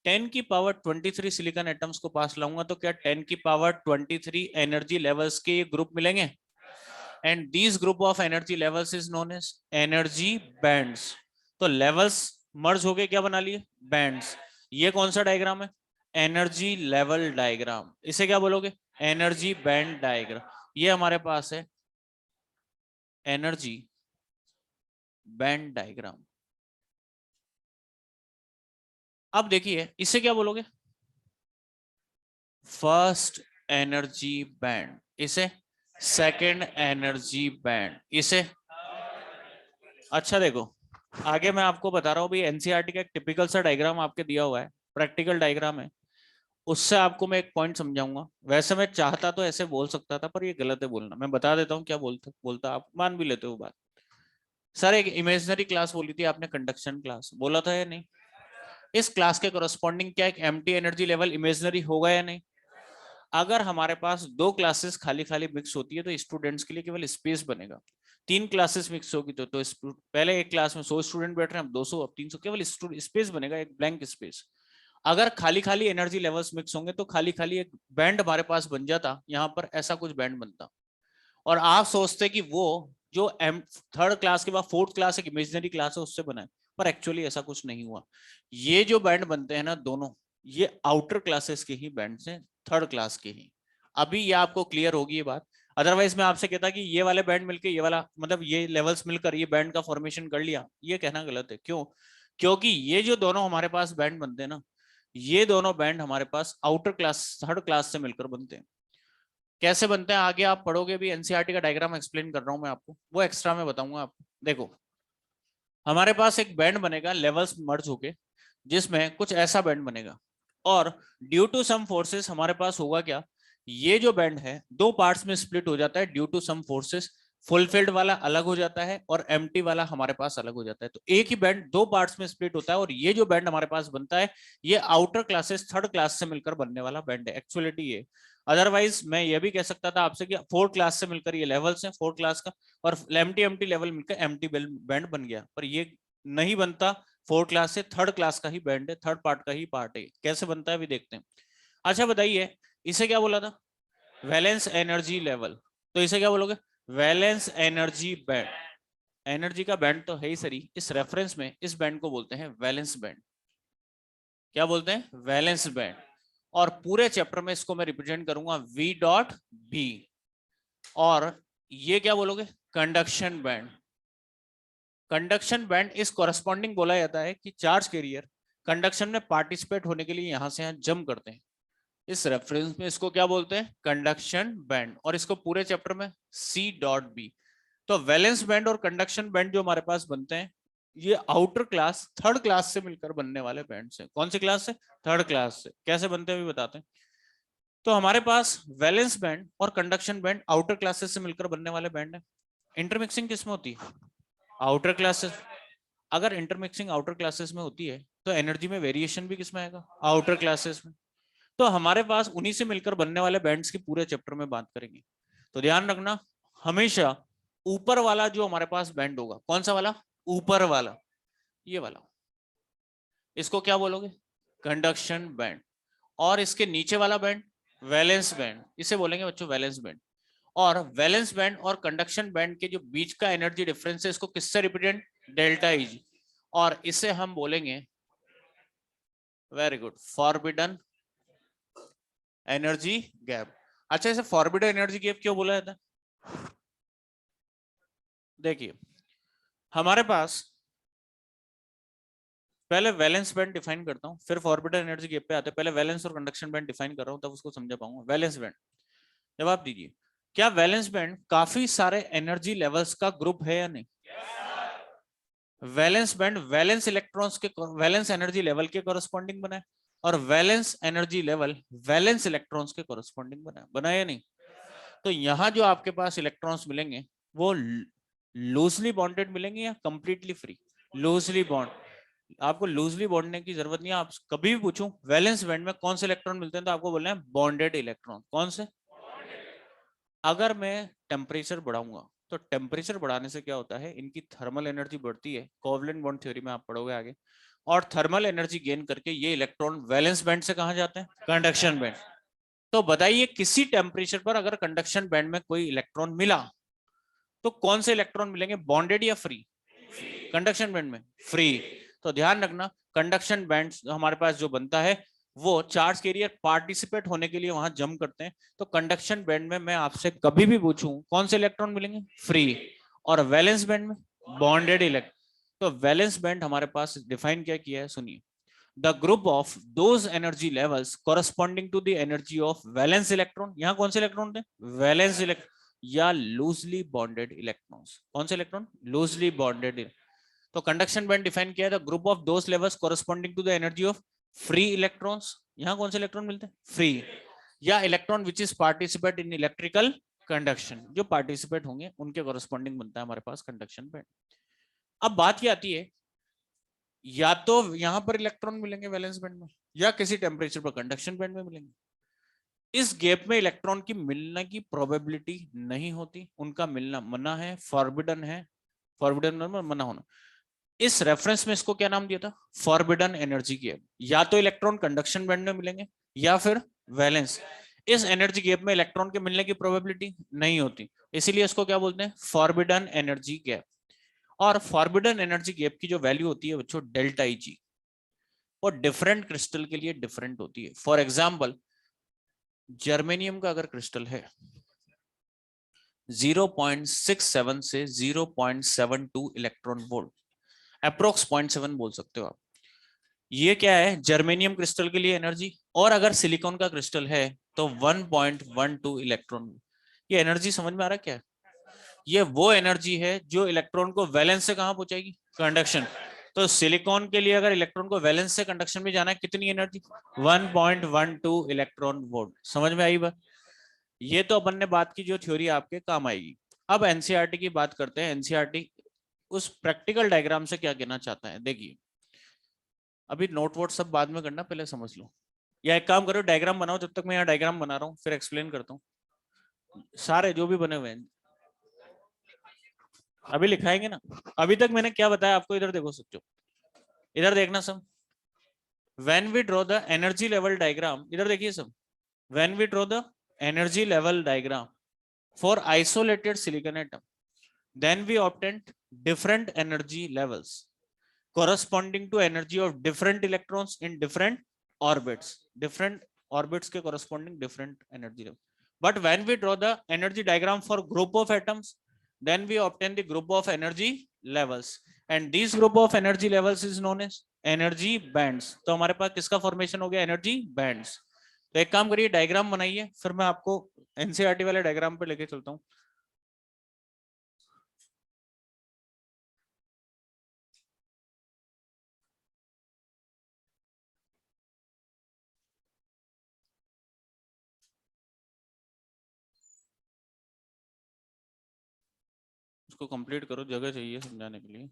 10 की पावर 23 सिलिकॉन एटम्स को पास लाऊंगा तो क्या 10 की पावर 23 एनर्जी लेवल्स के ये ग्रुप मिलेंगे? And these group of energy levels is known as energy bands. तो लेवल्स मर्ज हो गए, क्या बना लिए? बैंड्स। ये कौन सा डायग्राम है? Energy level diagram. इसे क्या बोलोगे? Energy band diagram. ये हमारे पास है एनर्जी बैंड डायग्राम। अब देखिए इसे क्या बोलोगे? First energy band. इसे सेकंड एनर्जी बैंड। इसे, अच्छा देखो आगे मैं आपको बता रहा हूँ भाई, एनसीईआरटी का एक टिपिकल सा डायग्राम आपके दिया हुआ है, प्रैक्टिकल डायग्राम है, उससे आपको मैं एक पॉइंट समझाऊंगा। वैसे मैं चाहता तो ऐसे बोल सकता था पर ये गलत है बोलना, मैं बता देता हूँ क्या बोलता आप मान भी लेते हो बात। सर एक इमेजिनरी क्लास बोली थी आपने, कंडक्शन क्लास बोला था या नहीं? इस क्लास के कोरस्पॉन्डिंग क्या एक एम्प्टी एनर्जी लेवल इमेजिनरी होगा या नहीं? अगर हमारे पास दो क्लासेस खाली खाली मिक्स होती है तो स्टूडेंट्स के लिए केवल स्पेस बनेगा। तीन क्लासेस मिक्स होगी तो पहले एक क्लास में 100 स्टूडेंट बैठ रहे हैं, अब 200, अब 300, केवल स्पेस बनेगा, एक ब्लैंक स्पेस। अगर खाली खाली एनर्जी लेवल्स मिक्स होंगे तो खाली खाली एक बैंड हमारे पास बन जाता, यहाँ पर ऐसा कुछ बैंड बनता। और आप सोचते कि वो जो थर्ड क्लास के बाद फोर्थ क्लास एक इमेजिनरी क्लास है उससे बना है, पर एक्चुअली ऐसा कुछ नहीं हुआ। ये जो बैंड बनते हैं ना दोनों, ये आउटर क्लासेस के ही बैंड हैं, थर्ड क्लास के ही। अभी ये आपको क्लियर होगी ये बात। अदरवाइज मैं आपसे कहता कि ये वाले बैंड मिलकर ये वाला, मतलब ये लेवल्स मिलकर ये बैंड का फॉर्मेशन कर लिया, ये कहना गलत है। क्यों? क्योंकि ये जो दोनों हमारे पास बैंड बनते हैं ना, ये दोनों बैंड हमारे पास आउटर क्लास थर्ड क्लास से मिलकर बनते हैं। कैसे बनते हैं आगे आप पढ़ोगे भी, एनसीईआरटी का डायग्राम एक्सप्लेन कर रहा हूं मैं आपको, वो एक्स्ट्रा में बताऊंगा आपको। देखो हमारे पास एक बैंड बनेगा लेवल्स मर्ज होके, जिसमें कुछ ऐसा बैंड बनेगा, और ड्यू टू सम फोर्सेस हमारे पास होगा क्या, ये जो बैंड है दो पार्ट्स में स्प्लिट हो जाता है due to some forces. Fulfilled वाला अलग हो जाता है और एम्प्टी वाला हमारे पास अलग हो जाता है। तो एक ही बैंड दो पार्ट्स में स्प्लिट होता है, और ये जो बैंड हमारे पास बनता है ये आउटर क्लासेस थर्ड क्लास से मिलकर बनने वाला बैंड है एक्चुअलिटी ये। अदरवाइज मैं ये भी कह सकता था आपसे कि फोर्थ क्लास से मिलकर ये लेवल्स हैं फोर्थ क्लास का, और एम्प्टी एम्प्टी लेवल मिलकर एम्प्टी बैंड बन गया, पर ये नहीं बनता। फोर्थ क्लास से थर्ड क्लास का ही बैंड है, थर्ड पार्ट का ही पार्ट है। कैसे बनता है अभी देखते हैं। अच्छा बताइए इसे क्या बोला था? Valence energy level. तो इसे क्या बोलोगे? Valence energy band. एनर्जी का बैंड तो है ही सरी, इस रेफरेंस में इस बैंड को बोलते हैं वैलेंस बैंड। क्या बोलते हैं? Valence band. और पूरे चैप्टर में इसको मैं रिप्रेजेंट करूंगा वी डॉट बी। और ये क्या बोलोगे? Conduction band. कंडक्शन बैंड इस कॉरेस्पॉन्डिंग बोला जाता है कि चार्ज कैरियर कंडक्शन में पार्टिसिपेट होने के लिए यहां से यहां जंप करते हैं। इस रेफरेंस में इसको क्या बोलते हैं? Conduction band. और इसको पूरे चैप्टर में सी डॉट बी। तो वैलेंस बैंड और कंडक्शन बैंड जो हमारे पास बनते हैं, ये आउटर क्लास थर्ड क्लास से मिलकर बनने वाले बैंड से। कौन सी क्लास से? थर्ड क्लास से। कैसे बनते हैं अभी बताते हैं। तो हमारे पास वैलेंस बैंड और कंडक्शन बैंड आउटर क्लासेस से मिलकर बनने वाले बैंड है। इंटरमिक्सिंग किसमें होती है? Outer classes. अगर इंटरमिक्सिंग आउटर क्लासेस में होती है तो एनर्जी में वेरिएशन भी किसमें आएगा? आउटर क्लासेस में। तो हमारे पास उन्हीं से मिलकर बनने वाले बैंड्स की पूरे चैप्टर में बात करेंगे। तो ध्यान रखना, हमेशा ऊपर वाला जो हमारे पास बैंड होगा, कौन सा वाला? ऊपर वाला, ये वाला, इसको क्या बोलोगे? Conduction band. और इसके नीचे वाला बैंड वैलेंस बैंड, इसे बोलेंगे बच्चों वैलेंस बैंड। और वैलेंस बैंड और कंडक्शन बैंड के जो बीच का एनर्जी डिफरेंस है इसको किससे रिप्रेजेंट? Delta is. और इसे हम बोलेंगे, very good, forbidden energy gap. अच्छा इसे फॉरबिडन एनर्जी गैप क्यों बोला जाता है? देखिए हमारे पास पहले वैलेंस बैंड डिफाइन करता हूं, फिर फॉरबिडन एनर्जी गैप पे आते हैं। पहले वैलेंस और कंडक्शन बैंड डिफाइन कर रहा हूं तब उसको समझा पाऊंगा। वैलेंस बैंड, जवाब दीजिए, क्या वैलेंस बैंड काफी सारे एनर्जी लेवल्स का ग्रुप है या नहीं? वैलेंस बैंड वैलेंस इलेक्ट्रॉन्स के वैलेंस एनर्जी लेवल के कोरस्पॉन्डिंग बना है, और valence energy level valence electrons के कोरस्पॉन्डिंग बना है या नहीं? तो यहाँ जो आपके पास इलेक्ट्रॉन्स मिलेंगे वो लूजली बॉन्डेड मिलेंगे या कंप्लीटली फ्री? Loosely bond. आपको लूजली बॉन्डने की जरूरत नहीं है। आप कभी भी पूछूं वैलेंस बैंड में कौन से इलेक्ट्रॉन मिलते हैं तो आपको बोलना है बॉन्डेड इलेक्ट्रॉन। कौन से? अगर मैं टेम्परेचर बढ़ाऊंगा तो टेम्परेचर बढ़ाने से क्या होता है, इनकी थर्मल एनर्जी बढ़ती है, कोवलेंट बॉन्ड थ्योरी में आप पढ़ोगे आगे। और थर्मल एनर्जी गेन करके ये इलेक्ट्रॉन वैलेंस बैंड से कहां जाते हैं? Conduction band. तो बताइए किसी टेम्परेचर पर अगर कंडक्शन बैंड में कोई इलेक्ट्रॉन मिला तो कौन से इलेक्ट्रॉन मिलेंगे, बॉन्डेड या फ्री? कंडक्शन बैंड में फ्री। तो ध्यान रखना कंडक्शन बैंड हमारे पास जो बनता है वो चार्ज कैरियर पार्टिसिपेट होने के लिए वहां जम करते हैं। तो कंडक्शन बैंड में मैं आपसे कभी भी पूछूं कौन से इलेक्ट्रॉन मिलेंगे, फ्री। और वैलेंस बैंड में बॉन्डेड इलेक्ट्रॉन। तो वैलेंस बैंड हमारे पास डिफाइन क्या किया है, सुनिए। The group of those energy levels corresponding to the energy of valence electron. यहाँ कौन से इलेक्ट्रॉन थे? वैलेंस इलेक्ट्रॉन या लूजली बॉन्डेड इलेक्ट्रॉन्स। कौन से इलेक्ट्रॉन? Loosely bonded. तो कंडक्शन बैंड डिफाइन किया था, group of those levels corresponding to the energy of free electrons. यहाँ कौन से इलेक्ट्रॉन मिलते हैं? फ्री। या electron which is participate in electrical conduction, जो पार्टिसिपेट होंगे उनके कॉरस्पॉन्डिंग बनता है हमारे पास कंडक्शन बैंड। अब बात क्या आती है, या तो यहां पर इलेक्ट्रॉन मिलेंगे वैलेंस बैंड में या किसी टेम्परेचर पर कंडक्शन बैंड में मिलेंगे। इस गैप में इलेक्ट्रॉन की मिलने की प्रोबेबिलिटी नहीं होती, उनका मिलना मना है, फॉरबिडन है। फॉरबिडन मना होना। इस रेफरेंस में इसको क्या नाम दिया था? Forbidden energy gap. या तो इलेक्ट्रॉन कंडक्शन बैंड में मिलेंगे या फिर वैलेंस। इस एनर्जी गैप में इलेक्ट्रॉन के मिलने की प्रोबेबिलिटी नहीं होती, इसीलिए इसको क्या बोलते हैं? Forbidden energy gap. और फॉरबिडन एनर्जी गैप की जो वैल्यू होती है बच्चों डेल्टा ई जी, और डिफरेंट क्रिस्टल के लिए डिफरेंट होती है। फॉर एग्जाम्पल जर्मेनियम का अगर क्रिस्टल है 0.67 से 0.72 इलेक्ट्रॉन वोल्ट, अप्रोक्स 0.7 बोल सकते हो आप। ये क्या है जर्मेनियम क्रिस्टल के लिए एनर्जी। और अगर सिलिकॉन का क्रिस्टल है तो 1.12 इलेक्ट्रॉन। ये एनर्जी समझ में आ रहा है क्या? ये वो एनर्जी है जो इलेक्ट्रॉन को वैलेंस से कहां पहुंचाएगी? कंडक्शन। तो सिलिकॉन के लिए अगर इलेक्ट्रॉन को वैलेंस से कंडक्शन में जाना है कितनी एनर्जी? 1.12 electron volt. समझ में आई बात? ये तो अपन ने बात की जो थ्योरी आपके काम आएगी। अब एनसीईआरटी की बात करते हैं। एनसीईआरटी उस प्रैक्टिकल डायग्राम से क्या कहना चाहता है, देखिए। अभी नोट वोट सब बाद में करना, पहले समझ लो। या एक काम करो डायग्राम बनाओ, जब तक मैं यहाँ डायग्राम बना रहा हूँ फिर एक्सप्लेन करता हूँ। सारे जो भी बने हुए हैं अभी लिखाएंगे ना। अभी तक मैंने क्या बताया आपको, इधर देखो सच्चो, इधर देखना सब। When we draw the energy level diagram, इधर देखिए सब। When we draw the energy level diagram for isolated silicon atom, then we obtained different energy levels corresponding to energy of different electrons in different orbits. Different orbits के corresponding different energy level. But when we draw the energy diagram for group of atoms, then we obtain the group of energy levels, and this group of energy levels is known as energy bands. तो हमारे पास किसका फॉर्मेशन हो गया? Energy bands. तो एक काम करिए डायग्राम बनाइए, फिर मैं आपको एनसीईआरटी वाले डायग्राम पे लेके चलता हूँ। उसको कंप्लीट करो, जगह चाहिए समझाने के लिए।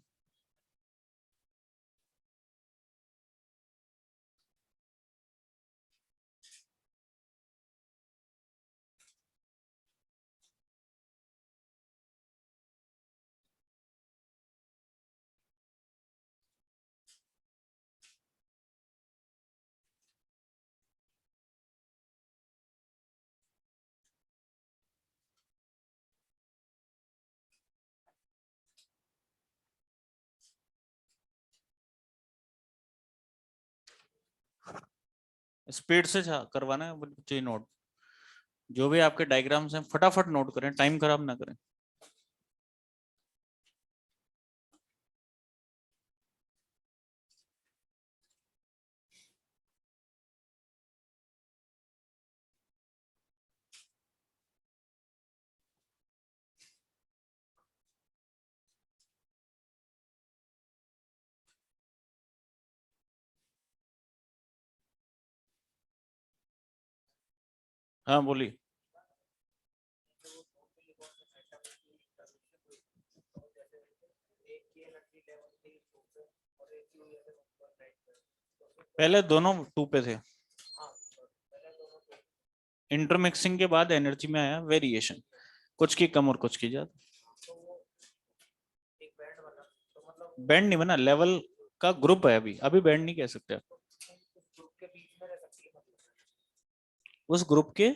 स्पीड से करवाना है बच्चे नोट। जो भी आपके डायग्राम्स हैं फटाफट नोट करें, टाइम खराब ना करें। हाँ बोलिए। पहले दोनों 2 पे थे, इंटरमिक्सिंग के बाद एनर्जी में आया वेरिएशन, कुछ की कम और कुछ की ज्यादा। बैंड नहीं बना, लेवल का ग्रुप है, अभी अभी बैंड नहीं कह सकते आप। उस ग्रुप के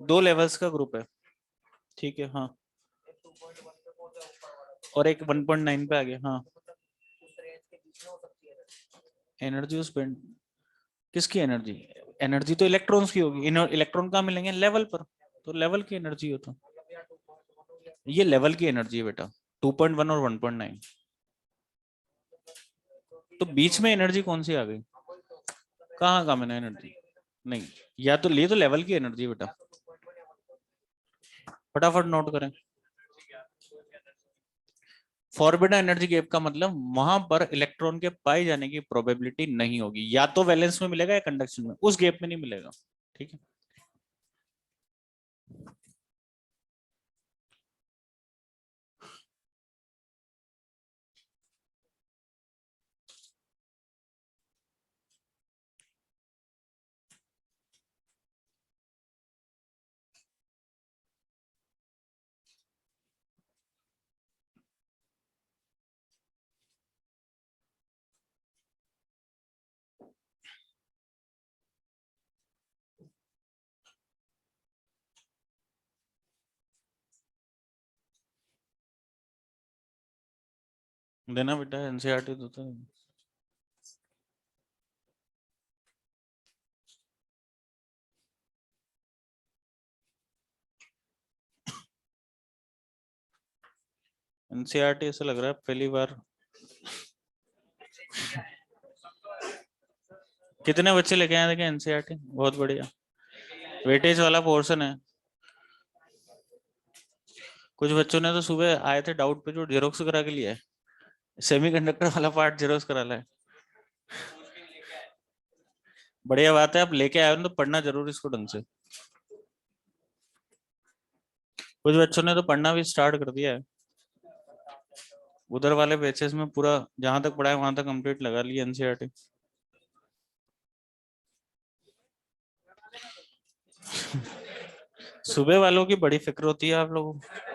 2 लेवल्स का ग्रुप है, ठीक है हाँ, और एक 1.9 पे आ गया हाँ। एनर्जी उस बैंड, किसकी एनर्जी? एनर्जी तो इलेक्ट्रॉन्स की होगी, इलेक्ट्रॉन कहाँ मिलेंगे? लेवल पर, तो लेवल की एनर्जी हो तो ये लेवल की एनर्जी है बेटा, 2.1 और 1.9। तो बीच में एनर्जी कौन सी आ गई? कहाँ कहाँ मैंने एनर्जी नहीं, या तो ले तो लेवल की एनर्जी बेटा, फटाफट नोट करें। फॉरबिडन एनर्जी गैप का मतलब वहां पर इलेक्ट्रॉन के पाए जाने की प्रोबेबिलिटी नहीं होगी, या तो वैलेंस में मिलेगा या कंडक्शन में, उस गैप में नहीं मिलेगा, ठीक है। देना बेटा एनसीईआरटी तो एनसीईआरटी ऐसा लग रहा है पहली बार। कितने बच्चे लेके आए देखे एनसीईआरटी, बहुत बढ़िया, वेटेज वाला पोर्शन है। कुछ बच्चों ने तो सुबह आए थे डाउट पे जो जेरोक्स करा के लिया है, सेमीकंडक्टर वाला पार्ट जेरोक्स करा ला है। बढ़िया बात है, आप लेके आए हो ना तो पढ़ना जरूर इसको ढंग से। कुछ बच्चों ने तो पढ़ना भी स्टार्ट कर दिया है, उधर वाले बैचेस में पूरा जहां तक पढ़ा है वहां तक कंप्लीट लगा लिया एनसीईआरटी। सुबह वालों की बड़ी फिक्र होती है आप लोगों को।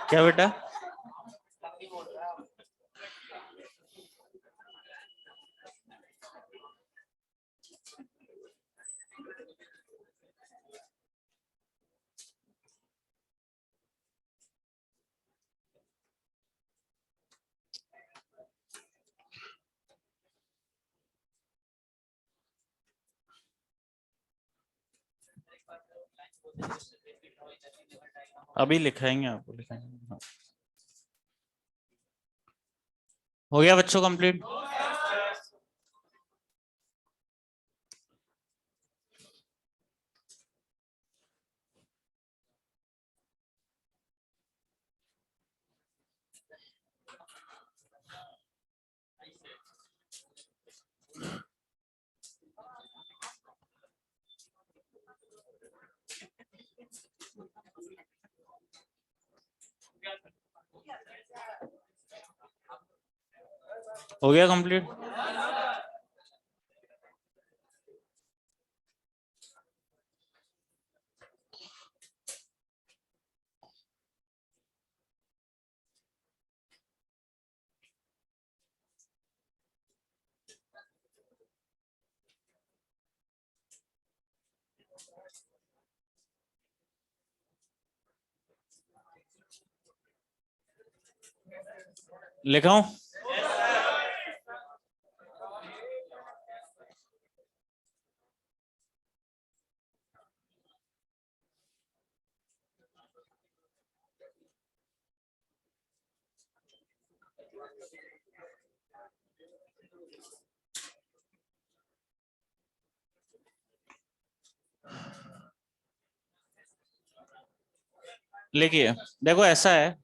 क्या बेटा? अभी लिखाएंगे, आपको लिखाएंगे हाँ। हो गया बच्चों कंप्लीट? हो गया कंप्लीट? लिखाऊं? लिखिए, देखो ऐसा है,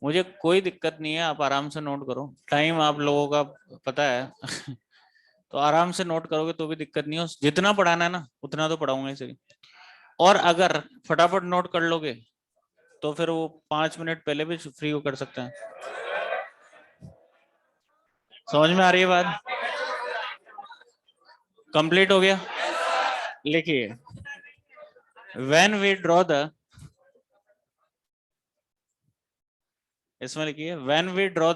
मुझे कोई दिक्कत नहीं है, आप आराम से नोट करो, टाइम आप लोगों का पता है। तो आराम से नोट करोगे तो भी दिक्कत नहीं हो, जितना पढ़ाना है ना उतना तो पढ़ाऊंगा इसे। और अगर फटाफट नोट कर लोगे तो फिर वो 5 मिनट पहले भी फ्री को कर सकते हैं। समझ में आ रही है बात? कंप्लीट हो गया। लिखिए, व्हेन वी ड्रॉ द, इसमें लिखिए when we draw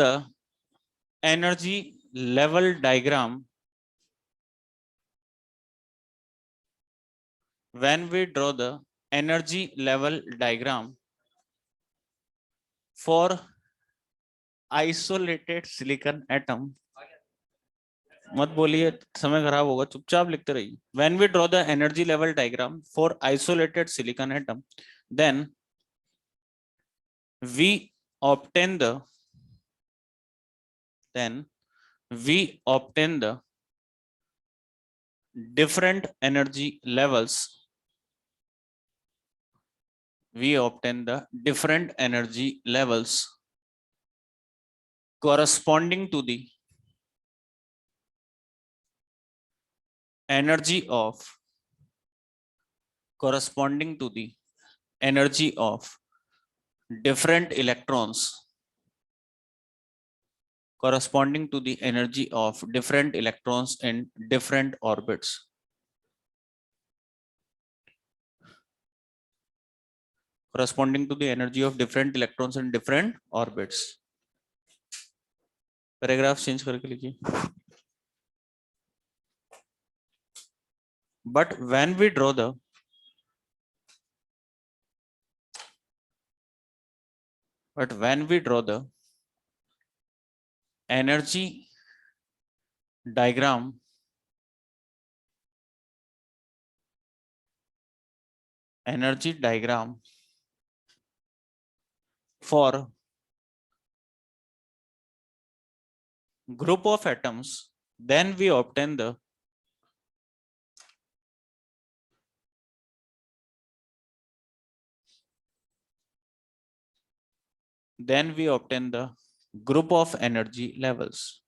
the energy level diagram, when we draw the energy level diagram for isolated silicon atom, मत बोलिए समय खराब होगा, चुपचाप लिखते रहिए। when we draw the energy level diagram for isolated silicon atom, then we obtain the then we obtain the different energy levels, we obtain the different energy levels corresponding to the energy of corresponding to the energy of different electrons, corresponding to the energy of different electrons in different orbits, corresponding to the energy of different electrons in different orbits. Paragraph change करके लिखिए। but when we draw the energy diagram for group of atoms, then we obtain the group of energy levels.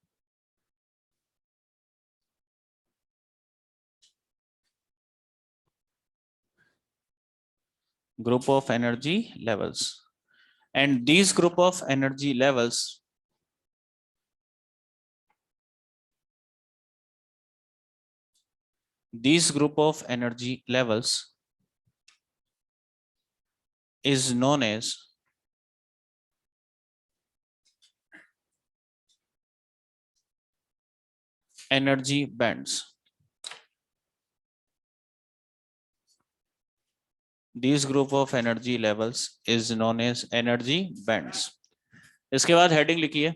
Group of energy levels. And these group of energy levels is known as energy bands. These group of energy levels is known as energy bands. इसके बाद हेडिंग लिखिए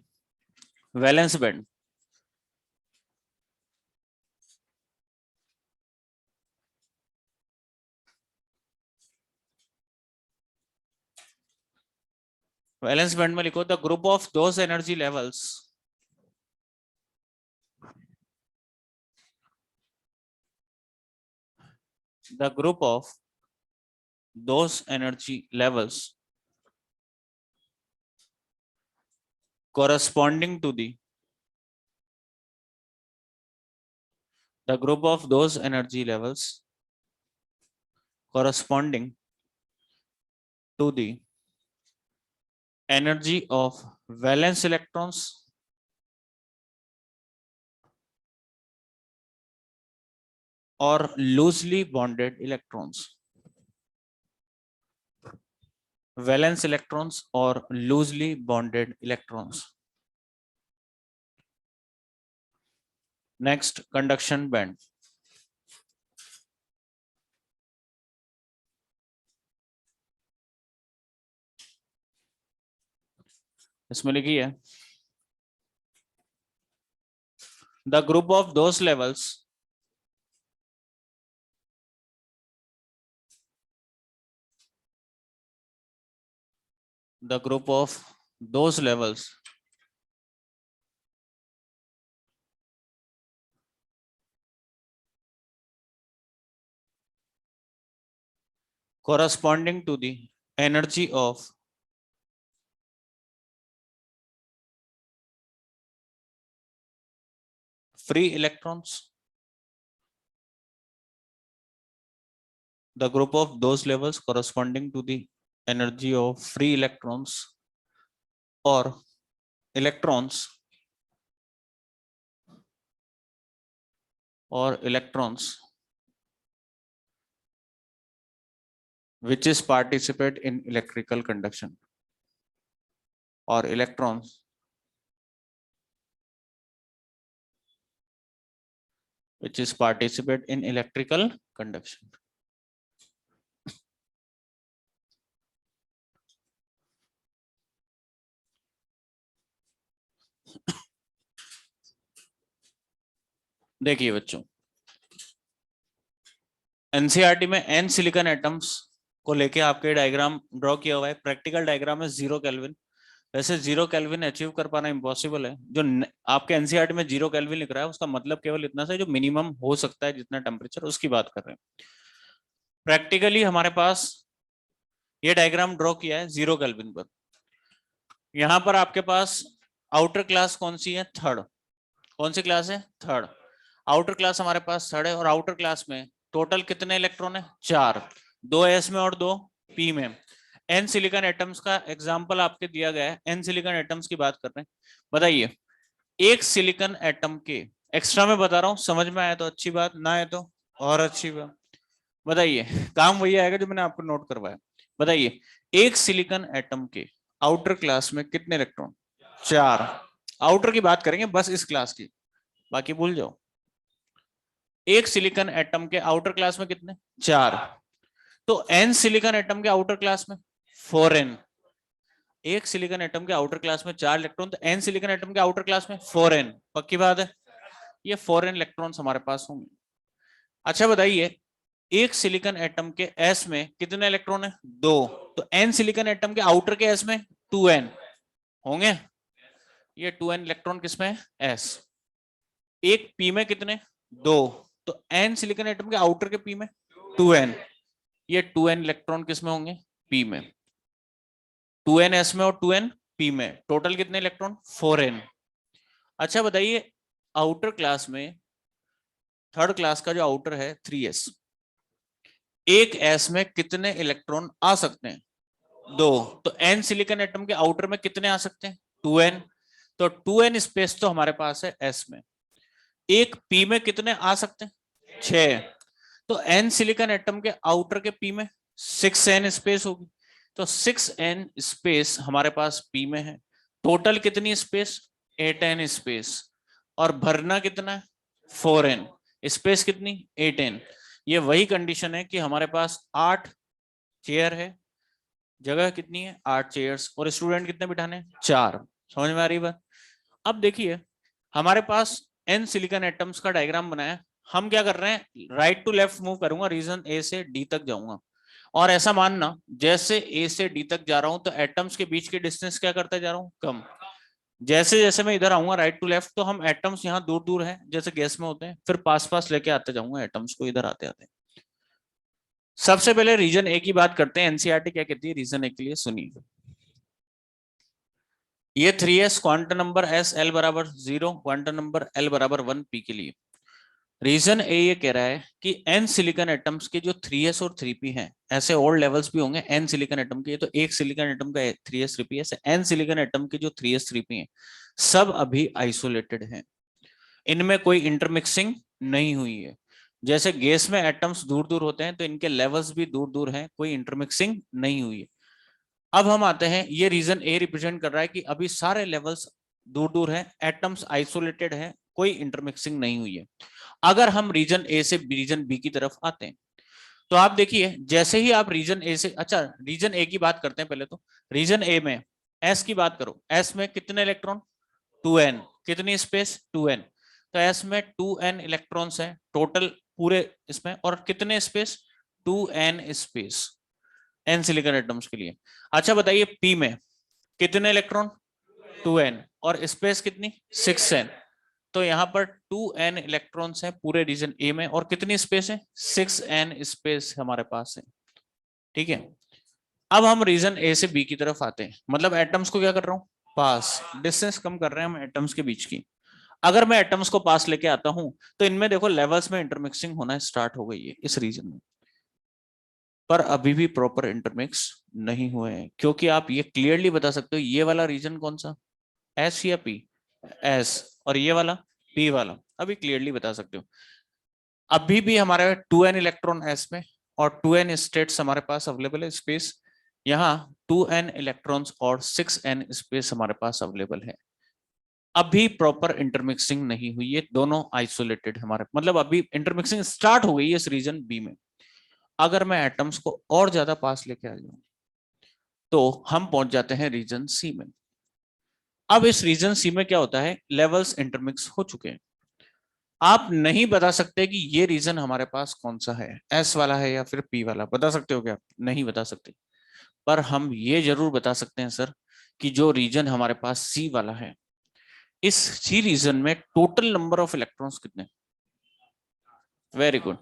वैलेंस बैंड। वैलेंस बैंड में लिखो the group of those energy levels the group of those energy levels corresponding to the group of those energy levels corresponding to the energy of valence electrons or loosely bonded electrons. Valence electrons or loosely bonded electrons. Next, conduction band. इसमें लिखिए the group of those levels corresponding to the energy of free electrons, the group of those levels corresponding to the energy of free electrons or electrons which is participate in electrical conduction, or electrons which is participate in electrical conduction. देखिए बच्चों, एनसीईआरटी में एन सिलिकॉन एटम्स को लेके आपके डायग्राम ड्रॉ किया हुआ है। प्रैक्टिकल डायग्राम है 0 केल्विन। वैसे 0 केल्विन अचीव कर पाना इम्पॉसिबल है। जो आपके एनसीईआरटी में 0 केल्विन लिख रहा है उसका मतलब केवल इतना सा जो मिनिमम हो सकता है जितना टेम्परेचर, उसकी बात कर रहे हैं। प्रैक्टिकली हमारे पास ये डायग्राम ड्रॉ किया है 0 केल्विन पर। यहाँ पर आपके पास आउटर क्लास कौन सी है? थर्ड। कौन सी क्लास है? थर्ड। आउटर क्लास हमारे पास थर्ड है और आउटर क्लास में टोटल कितने इलेक्ट्रॉन है? 4, 2 एस में और 2 पी में। एन सिलिकॉन एटम्स का एग्जांपल आपके दिया गया है। एन सिलिकॉन एटम्स की बात कर रहे हैं। बताइए, एक सिलिकॉन एटम के, एक्स्ट्रा में बता रहा हूं, समझ में आया तो अच्छी बात, ना आए तो और अच्छी बात। बताइए, काम वही आएगा जो मैंने आपको नोट करवाया। बताइए, एक सिलिकॉन एटम के आउटर क्लास में कितने इलेक्ट्रॉन? 4। आउटर की बात करेंगे बस इस क्लास की, बाकी भूल जाओ। एक सिलिकॉन एटम के आउटर क्लास में कितने? 4। तो एन सिलिकॉन एटम के आउटर क्लास में 4n। एक सिलिकॉन एटम के आउटर क्लास में 4 इलेक्ट्रॉन, तो एन सिलिकॉन एटम के आउटर क्लास में 4n। पक्की बात है, ये 4n इलेक्ट्रॉन्स हमारे पास होंगे। अच्छा बताइए, एक सिलिकॉन एटम के एस में कितने इलेक्ट्रॉन है? 2। तो एन सिलिकॉन एटम के आउटर के एस में 2n होंगे। ये 2n इलेक्ट्रॉन किसमें है? एस। एक पी में कितने? 2। तो एन सिलिकॉन एटम के आउटर के पी में 2n। ये 2n इलेक्ट्रॉन किसमें होंगे? पी में। 2n एस में और 2n पी में, टोटल कितने इलेक्ट्रॉन? 4n। अच्छा बताइए, आउटर क्लास में, थर्ड क्लास का जो आउटर है 3s, एक एस में कितने इलेक्ट्रॉन आ सकते हैं? 2। तो एन सिलिकॉन एटम के आउटर में कितने आ सकते हैं? 2n। तो 2n स्पेस तो हमारे पास है एस में। एक पी में कितने आ सकते हैं? 6। तो एन सिलिकॉन एटम के आउटर के पी में 6n स्पेस होगी। तो 6n स्पेस हमारे पास पी में है। टोटल कितनी स्पेस? 8n space. और भरना कितना है? 4n। स्पेस कितनी? 8n। ये वही कंडीशन है कि हमारे पास 8 चेयर है, जगह कितनी है? 8 चेयर्स, और स्टूडेंट कितने बिठाने? 4। समझ में आ रही बात? अब देखिए, हमारे पास एन सिलिकॉन एटम्स का डायग्राम बनाया। हम क्या कर रहे हैं? राइट टू लेफ्ट मूव करूंगा, रीजन ए से डी तक जाऊंगा। और ऐसा मानना, जैसे ए से डी तक जा रहा हूं तो एटम्स के बीच की डिस्टेंस क्या करता जा रहा हूं? कम। जैसे जैसे मैं इधर आऊंगा राइट टू लेफ्ट, तो हम एटम्स यहाँ दूर दूर है जैसे गैस में होते हैं, फिर पास पास लेके आते जाऊंगा एटम्स को इधर आते आते। सबसे पहले रीजन ए की बात करते हैं। एनसीईआरटी क्या कहती है रीजन ए के लिए? सुनिए, ये 3s quantum number s l बराबर 0, क्वांटम नंबर l बराबर 1 p के लिए। रीजन ए ये कह रहा है कि एन सिलिकॉन एटम्स के जो 3s और 3p हैं, ऐसे और लेवल्स भी होंगे एन सिलिकॉन एटम के। तो एक सिलिकॉन एटम का 3s 3p, ऐसे एन सिलिकॉन एटम के जो 3s 3p हैं सब अभी आइसोलेटेड हैं। इनमें कोई इंटरमिक्सिंग नहीं हुई है। जैसे गैस में एटम्स दूर दूर होते हैं तो इनके लेवल्स भी दूर दूर हैं, कोई इंटरमिक्सिंग नहीं हुई है। अब हम आते हैं, ये रीजन ए रिप्रेजेंट कर रहा है कि अभी सारे लेवल्स दूर दूर हैं, एटम्स आइसोलेटेड हैं, कोई इंटरमिक्सिंग नहीं हुई है। अगर हम रीजन ए से रीजन बी की तरफ आते हैं तो आप देखिए, जैसे ही आप रीजन ए से, अच्छा रीजन ए की बात करते हैं पहले। तो रीजन ए में एस की बात करो, एस में कितने इलेक्ट्रॉन? 2n। कितनी स्पेस? 2n। तो एस में 2n इलेक्ट्रॉन्स हैं टोटल पूरे इसमें, और कितने space? 2n space N silicon atoms के लिए। अच्छा बताइए, पी में कितने इलेक्ट्रॉन? 2n। और स्पेस कितनी? 6n। तो यहाँ पर 2n इलेक्ट्रॉन्स हैं पूरे रीजन ए में, और कितनी स्पेस है? 6n स्पेस हमारे पास है। ठीक है, अब हम रीजन ए से बी की तरफ आते हैं। मतलब एटम्स को क्या कर रहा हूं? पास, डिस्टेंस कम कर रहे हैं हम एटम्स के बीच की। अगर मैं एटम्स को पास लेके आता हूं तो इनमें देखो लेवल्स में इंटरमिक्सिंग होना स्टार्ट हो गई है इस रीजन में, पर अभी भी प्रॉपर इंटरमिक्स नहीं हुए हैं। क्योंकि आप ये क्लियरली बता सकते हो ये वाला रीजन कौन सा, एस या पी, एस, और ये वाला पी वाला, अभी क्लियरली बता सकते हो। अभी भी हमारे 2n इलेक्ट्रॉन एस में और 2n स्टेट्स हमारे पास अवेलेबल है स्पेस, यहाँ 2n इलेक्ट्रॉन्स और 6n स्पेस हमारे पास अवेलेबल है। अभी प्रॉपर इंटरमिक्सिंग नहीं हुई है, दोनों आइसोलेटेड हमारे, मतलब अभी इंटरमिक्सिंग स्टार्ट हो गई है इस रीजन बी में। अगर मैं एटम्स को और ज्यादा पास लेके आ जाऊं तो हम पहुंच जाते हैं रीजन सी में। अब इस रीजन सी में क्या होता है, लेवल्स इंटरमिक्स हो चुके हैं। आप नहीं बता सकते कि ये रीजन हमारे पास कौन सा है, एस वाला है या फिर पी वाला, बता सकते हो क्या? नहीं बता सकते। पर हम ये जरूर बता सकते हैं सर कि जो रीजन हमारे पास सी वाला है, इस सी रीजन में टोटल नंबर ऑफ इलेक्ट्रॉन्स कितने? वेरी गुड,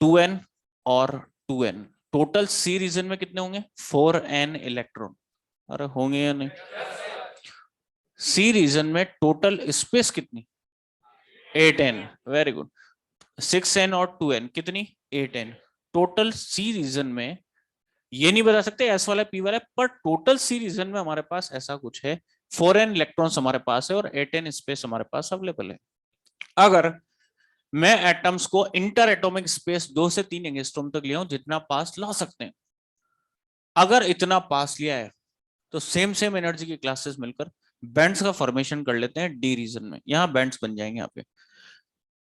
2n और 2n, टोटल सी रीजन में कितने होंगे? 4n electron. अरे होंगे या नहीं? सी रीजन में टोटल स्पेस कितनी? 8n। वेरी गुड, 6n और 2n कितनी? 8n। टोटल सी रीजन में ये नहीं बता सकते एस वाला पी वाला, पर टोटल सी रीजन में हमारे पास ऐसा कुछ है, 4n इलेक्ट्रॉन्स हमारे पास है और 8n स्पेस हमारे पास अवेलेबल है। अगर मैं एटम्स को इंटर एटॉमिक स्पेस 2 से 3 एंगस्ट्रॉम तक लिया हूं, जितना पास ला सकते हैं, अगर इतना पास लिया है तो सेम सेम एनर्जी की क्लासेस मिलकर बैंड्स का फॉर्मेशन कर लेते हैं डी रीजन में, यहां बैंड्स बन जाएंगे यहाँ पे।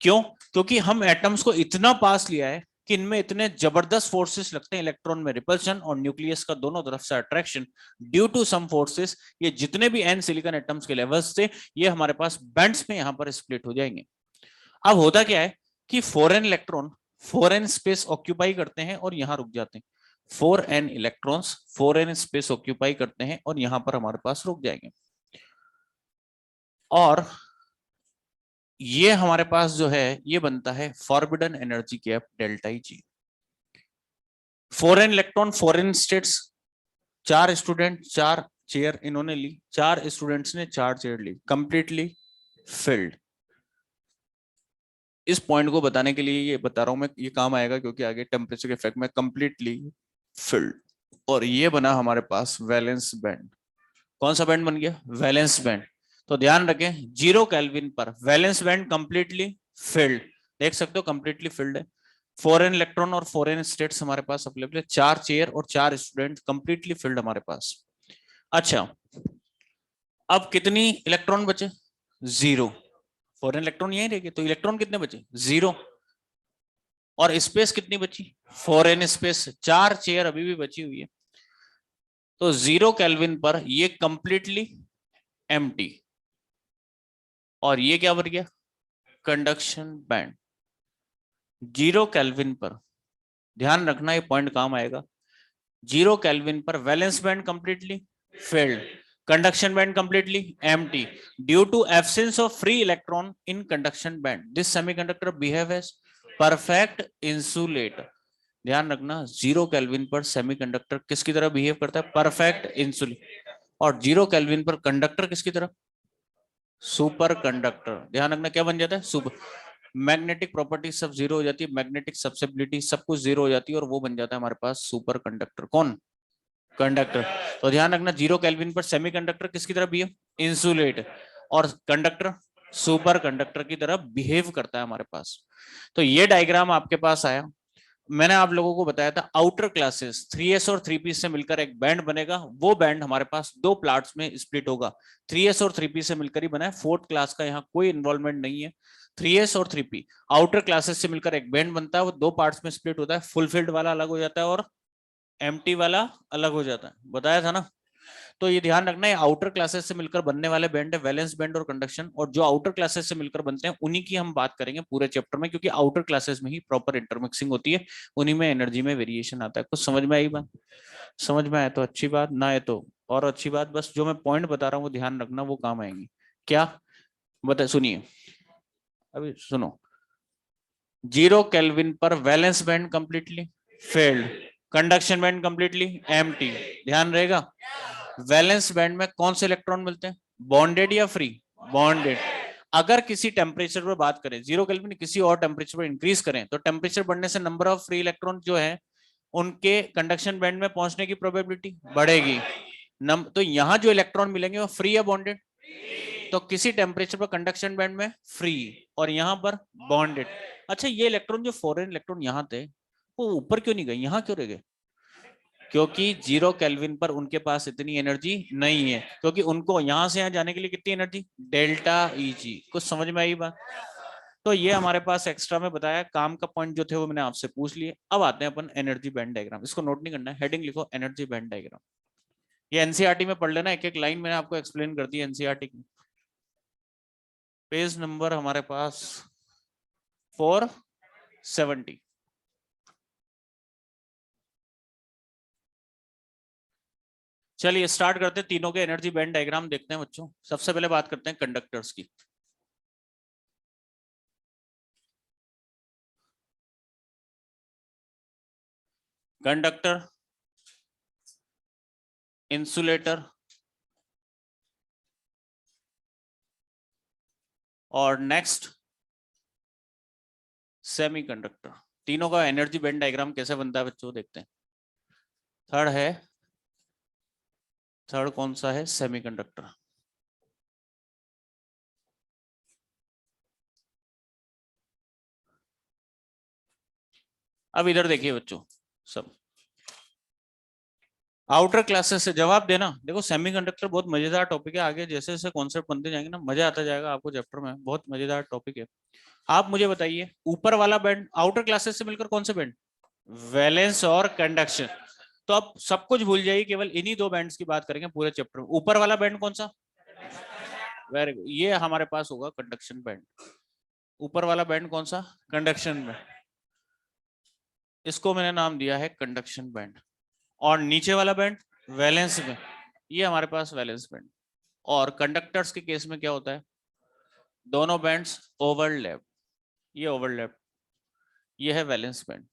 क्यों? क्योंकि हम एटम्स को इतना पास लिया है कि इनमें इतने जबरदस्त फोर्सेस लगते हैं, इलेक्ट्रॉन में रिपल्शन और न्यूक्लियस का दोनों तरफ से attraction, due to some forces ये जितने भी एन सिलिकॉन एटम्स के लेवल्स थे ये हमारे पास बैंड्स में यहां पर स्प्लिट हो जाएंगे। अब होता क्या है कि 4n electron 4n space occupy करते हैं और यहां रुक जाते हैं, 4n electrons 4n space occupy करते हैं और यहां पर हमारे पास रुक जाएंगे। और ये हमारे पास जो है ये बनता है forbidden energy gap delta G. 4n electron 4n states, 4 student 4 chair इन्होंने ली, 4 स्टूडेंट्स ने 4 चेयर ली, कंप्लीटली फिल्ड। इस पॉइंट को बताने के लिए ये बता रहा हूं मैं, ये काम आएगा क्योंकि आगे टेम्परेचर के इफेक्ट में कंप्लीटली फिल्ड। और ये बना हमारे पास वैलेंस बैंड। कौन सा बैंड बन गया? Valence band. तो ध्यान रखें 0 केल्विन पर वैलेंस बैंड कंप्लीटली फिल्ड, देख सकते हो कंप्लीटली फिल्ड है। 4n इलेक्ट्रॉन और 4n स्टेट्स हमारे पास अवेलेबल है, 4 चेयर और 4 स्टूडेंट, कंप्लीटली फिल्ड हमारे पास। अच्छा, अब कितनी इलेक्ट्रॉन बचे? 0। 4n इलेक्ट्रॉन यही रह गए, तो इलेक्ट्रॉन कितने बचे? 0। और स्पेस कितनी बची? 4n स्पेस, 4 चेयर अभी भी बची हुई है। तो 0 केल्विन पर ये कंप्लीटली एम्प्टी, और ये क्या बन गया? Conduction band. 0 केल्विन पर, ध्यान रखना ये पॉइंट काम आएगा, 0 केल्विन पर valence band completely filled, conduction band completely empty, due to absence of free electron in conduction band this semiconductor behave as perfect insulator. ध्यान रखना 0 केल्विन पर सेमीकंडक्टर किसकी तरह बिहेव करता है? Perfect insulator. और 0 केल्विन पर कंडक्टर किसकी तरह? Super conductor. ध्यान रखना क्या बन जाता है? सुपर। मैग्नेटिक प्रॉपर्टी सब 0 हो जाती है, मैग्नेटिक सब्सिबिलिटी सब कुछ 0 हो जाती है और वो बन जाता है हमारे पास सुपर कंडक्टर। कौन? कंडक्टर। तो ध्यान रखना 0 केल्विन पर सेमीकंडक्टर किसकी तरह बिहेव? इंसुलेट। और कंडक्टर सुपर कंडक्टर की तरह बिहेव करता है हमारे पास। तो ये डायग्राम आपके पास आया। मैंने आप लोगों को बताया था आउटर क्लासेस 3s और 3p से मिलकर एक बैंड बनेगा, वो बैंड हमारे पास 2 पार्ट्स में स्प्लिट होगा। 3s और 3p से मिलकर ही बना है, 4th क्लास का यहाँ कोई इन्वॉल्वमेंट नहीं है। 3s और 3p आउटर क्लासेस से मिलकर एक बैंड बनता है, वो 2 पार्ट्स में स्प्लिट होता है, फुलफिल्ड वाला अलग हो जाता है और एम्प्टी वाला अलग हो जाता है, बताया था ना। तो ये ध्यान रखना है आउटर क्लासेस से मिलकर बनने वाले बैंड है वैलेंस बैंड और कंडक्शन, और जो आउटर क्लासेस से मिलकर बनते हैं उन्हीं की हम बात करेंगे पूरे चैप्टर में, क्योंकि आउटर क्लासेस में ही प्रॉपर इंटरमिक्सिंग होती है, उन्हीं में एनर्जी में वेरिएशन आता है। कुछ समझ में आई बात? समझ में आए तो अच्छी बात, ना आए तो और अच्छी बात। बस जो मैं पॉइंट बता रहा हूँ वो ध्यान रखना, वो काम आएंगी। क्या बता, सुनिए अभी सुनो। 0 केल्विन पर valence band completely failed, conduction band completely empty. ध्यान रहेगा वैलेंस बैंड में कौन से इलेक्ट्रॉन मिलते हैं? बॉन्डेड या फ्री? बॉन्डेड। अगर किसी टेम्परेचर पर बात करें 0 केल्विन, किसी और टेम्परेचर पर इंक्रीज करें तो टेम्परेचर बढ़ने से नंबर ऑफ फ्री इलेक्ट्रॉन जो है उनके कंडक्शन बैंड में पहुंचने की प्रोबेबिलिटी बढ़ेगी। तो यहाँ जो इलेक्ट्रॉन मिलेंगे वो फ्री या बॉन्डेड, तो किसी टेम्परेचर पर कंडक्शन बैंड में फ्री और यहाँ पर बॉन्डेड। अच्छा, ये इलेक्ट्रॉन जो फॉरेन इलेक्ट्रॉन यहाँ थे वो ऊपर क्यों नहीं गए, यहाँ क्यों रह गए? क्योंकि 0 केल्विन पर उनके पास इतनी एनर्जी नहीं है, क्योंकि उनको यहां से यहां जाने के लिए कितनी एनर्जी, डेल्टा Eg। कुछ समझ में आई बात? तो ये हमारे पास एक्स्ट्रा में बताया, काम का पॉइंट जो थे वो मैंने आपसे पूछ लिए। अब आते हैं अपन एनर्जी बैंड डायग्राम। इसको नोट नहीं करना है, हेडिंग लिखो एनर्जी बैंड डायग्राम। ये एनसीईआरटी में पढ़ लेना, एक एक लाइन मैंने आपको एक्सप्लेन कर दी एनसीईआरटी की। पेज नंबर हमारे पास 470। चलिए स्टार्ट करते हैं, तीनों के एनर्जी बैंड डायग्राम देखते हैं बच्चों। सबसे पहले बात करते हैं कंडक्टर्स की। कंडक्टर, इंसुलेटर और नेक्स्ट सेमीकंडक्टर। तीनों का एनर्जी बैंड डायग्राम कैसे बनता है बच्चों देखते हैं। थर्ड कौन सा है, सेमीकंडक्टर। अब इधर देखिए बच्चों, सब आउटर क्लासेस से जवाब देना। देखो सेमीकंडक्टर बहुत मजेदार टॉपिक है, आगे जैसे जैसे कॉन्सेप्ट बनते जाएंगे ना मजा आता जाएगा आपको चैप्टर में, बहुत मजेदार टॉपिक है। आप मुझे बताइए ऊपर वाला बैंड आउटर क्लासेस से मिलकर कौन से बैंड, वैलेंस और कंडक्शन। तो अब सब कुछ भूल जाइए, केवल इन्हीं दो बैंड्स की बात करेंगे पूरे चैप्टर में। ऊपर वाला बैंड कौन सा, वेरी गुड, ये हमारे पास होगा कंडक्शन बैंड। ऊपर वाला बैंड कौन सा, कंडक्शन बैंड, इसको मैंने नाम दिया है कंडक्शन बैंड। और नीचे वाला बैंड वैलेंस बैंड, ये हमारे पास वैलेंस बैंड। और कंडक्टर्स के केस में क्या होता है, दोनों बैंड्स ओवरलैप, ये ओवरलैप, ये है वैलेंस बैंड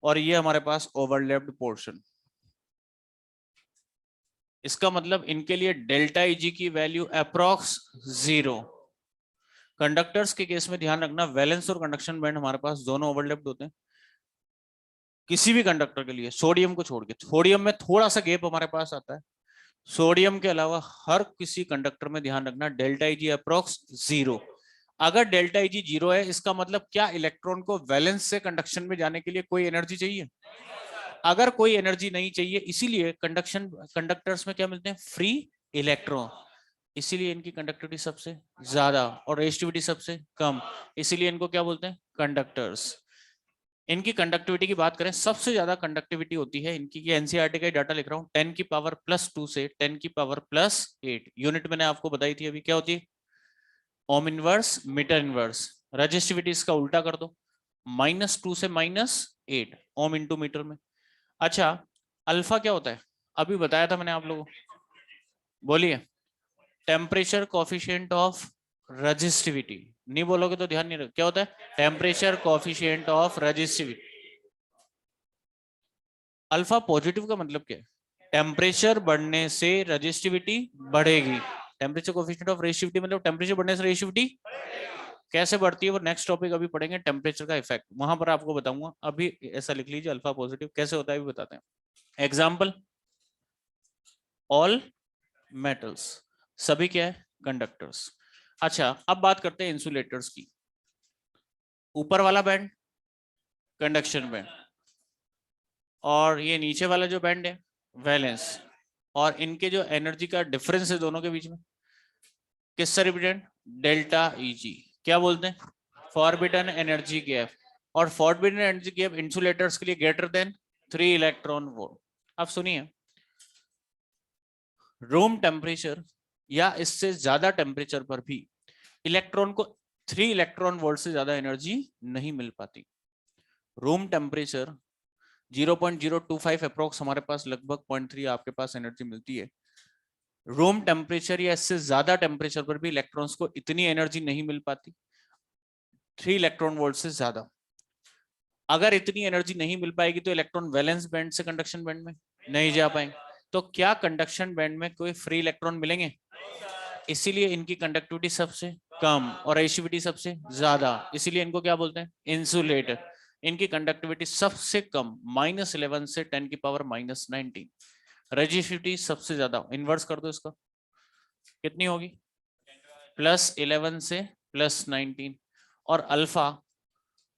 और ये हमारे पास ओवरलैप्ड पोर्शन। इसका मतलब इनके लिए डेल्टा Eg की वैल्यू अप्रॉक्स 0। कंडक्टर्स के केस में ध्यान रखना, वैलेंस और कंडक्शन बैंड हमारे पास दोनों ओवरलैप्ड होते हैं किसी भी कंडक्टर के लिए, सोडियम को छोड़ के। सोडियम में थोड़ा सा गैप हमारे पास आता है, सोडियम के अलावा हर किसी कंडक्टर में ध्यान रखना डेल्टा Eg अप्रॉक्स 0। अगर डेल्टा Eg 0 है इसका मतलब क्या, इलेक्ट्रॉन को वैलेंस से कंडक्शन में जाने के लिए कोई एनर्जी चाहिए। अगर कोई एनर्जी नहीं चाहिए, इसीलिए कंडक्टर्स में क्या मिलते हैं, फ्री इलेक्ट्रॉन, इसीलिए इनकी कंडक्टिविटी सबसे ज्यादा और रेजिस्टिविटी सबसे कम, इसीलिए इनको क्या बोलते हैं, कंडक्टर्स। इनकी कंडक्टिविटी की बात करें, सबसे ज्यादा कंडक्टिविटी होती है इनकी, ये एनसीईआरटी का डाटा लिख रहा हूँ, 10 की पावर +2 से 10 की पावर +8। यूनिट मैंने आपको बताई थी अभी, क्या होती है, ohm inverse metre inverse. Resistivity इसका उल्टा कर दो, -2 से -8 ओम इंटू मीटर में। अच्छा, अल्फा क्या होता है, अभी बताया था मैंने आप लोगों को, बोलिए, टेम्परेचर कोफिशिएंट ऑफ रजिस्टिविटी। नहीं बोलोगे तो ध्यान नहीं रख, क्या होता है, temperature coefficient of resistivity. Alpha positive का मतलब क्या है, टेम्परेचर बढ़ने से रजिस्टिविटी बढ़ेगी। टेम्परेचर कोफिशिएंट ऑफ रेजिस्टिविटी मतलब टेम्परेचर बढ़ने से रेजिस्टिविटी कैसे बढ़ती है, वो नेक्स्ट टॉपिक अभी पढ़ेंगे, टेम्परेचर का इफेक्ट, वहां पर आपको बताऊंगा। अभी ऐसा लिख लीजिए, अल्फा पॉजिटिव कैसे होता है भी बताते हैं। एग्जाम्पल, ऑल मेटल्स, सभी क्या है, कंडक्टर्स। अच्छा, अब बात करते हैं इंसुलेटर्स की। ऊपर वाला बैंड कंडक्शन बैंड और ये नीचे वाला जो बैंड है वैलेंस, और इनके जो एनर्जी का डिफरेंस है दोनों के बीच में किससे रिप्रेजेंट, डेल्टा Eg। क्या बोलते हैं, फॉरबिडन एनर्जी गैप। और फॉरबिडन एनर्जी गैप इंसुलेटर्स के लिए ग्रेटर देन 3 इलेक्ट्रॉन वोल्ट। अब सुनिए, रूम टेम्परेचर या इससे ज्यादा टेम्परेचर पर भी इलेक्ट्रॉन को 3 इलेक्ट्रॉन वोल्ट से ज्यादा एनर्जी नहीं मिल पाती। रूम टेम्परेचर 0.025 अप्रोक्स हमारे पास लगभग 0.3 आपके पास एनर्जी मिलती है। रूम टेम्परेचर या इससे ज्यादा टेम्परेचर पर भी इलेक्ट्रॉन्स को इतनी एनर्जी नहीं मिल पाती 3 इलेक्ट्रॉन वोल्ट से ज्यादा। अगर इतनी एनर्जी नहीं मिल पाएगी तो इलेक्ट्रॉन वैलेंस बैंड से कंडक्शन बैंड में नहीं जा पाएंगे। तो क्या कंडक्शन बैंड में कोई फ्री इलेक्ट्रॉन मिलेंगे, इसीलिए इनकी कंडक्टिविटी सबसे कम और रेशिविटी सबसे ज्यादा, इसीलिए इनको क्या बोलते हैं, इंसुलेटर। इनकी कंडक्टिविटी सबसे कम -11 से 10⁻⁻19। रेजिस्टिविटी सबसे ज्यादा, इन्वर्स कर दो इसका, कितनी होगी, +11 से +19। और अल्फा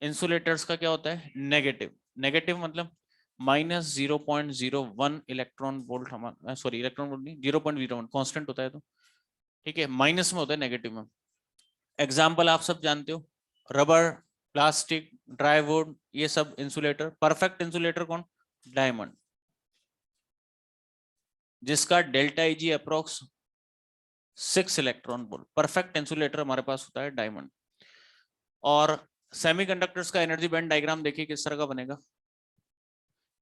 इंसुलेटर्स का क्या होता है, नेगेटिव। नेगेटिव मतलब -0.01 इलेक्ट्रॉन वोल्ट, हमारा सॉरी इलेक्ट्रॉन वोल्ट नहीं, 0.01 कांस्टेंट होता है, तो ठीक है, माइनस में होता है, नेगेटिव में। एग्जाम्पल आप सब जानते हो, रबर, प्लास्टिक, ड्राईवुड, ये सब इंसुलेटर। परफेक्ट इंसुलेटर कौन, डायमंड, जिसका delta Eg approx 6 electron volt. Perfect insulator हमारे पास होता है डायमंड। और सेमीकंडक्टर्स का एनर्जी बैंड डायग्राम देखिए किस तरह का बनेगा।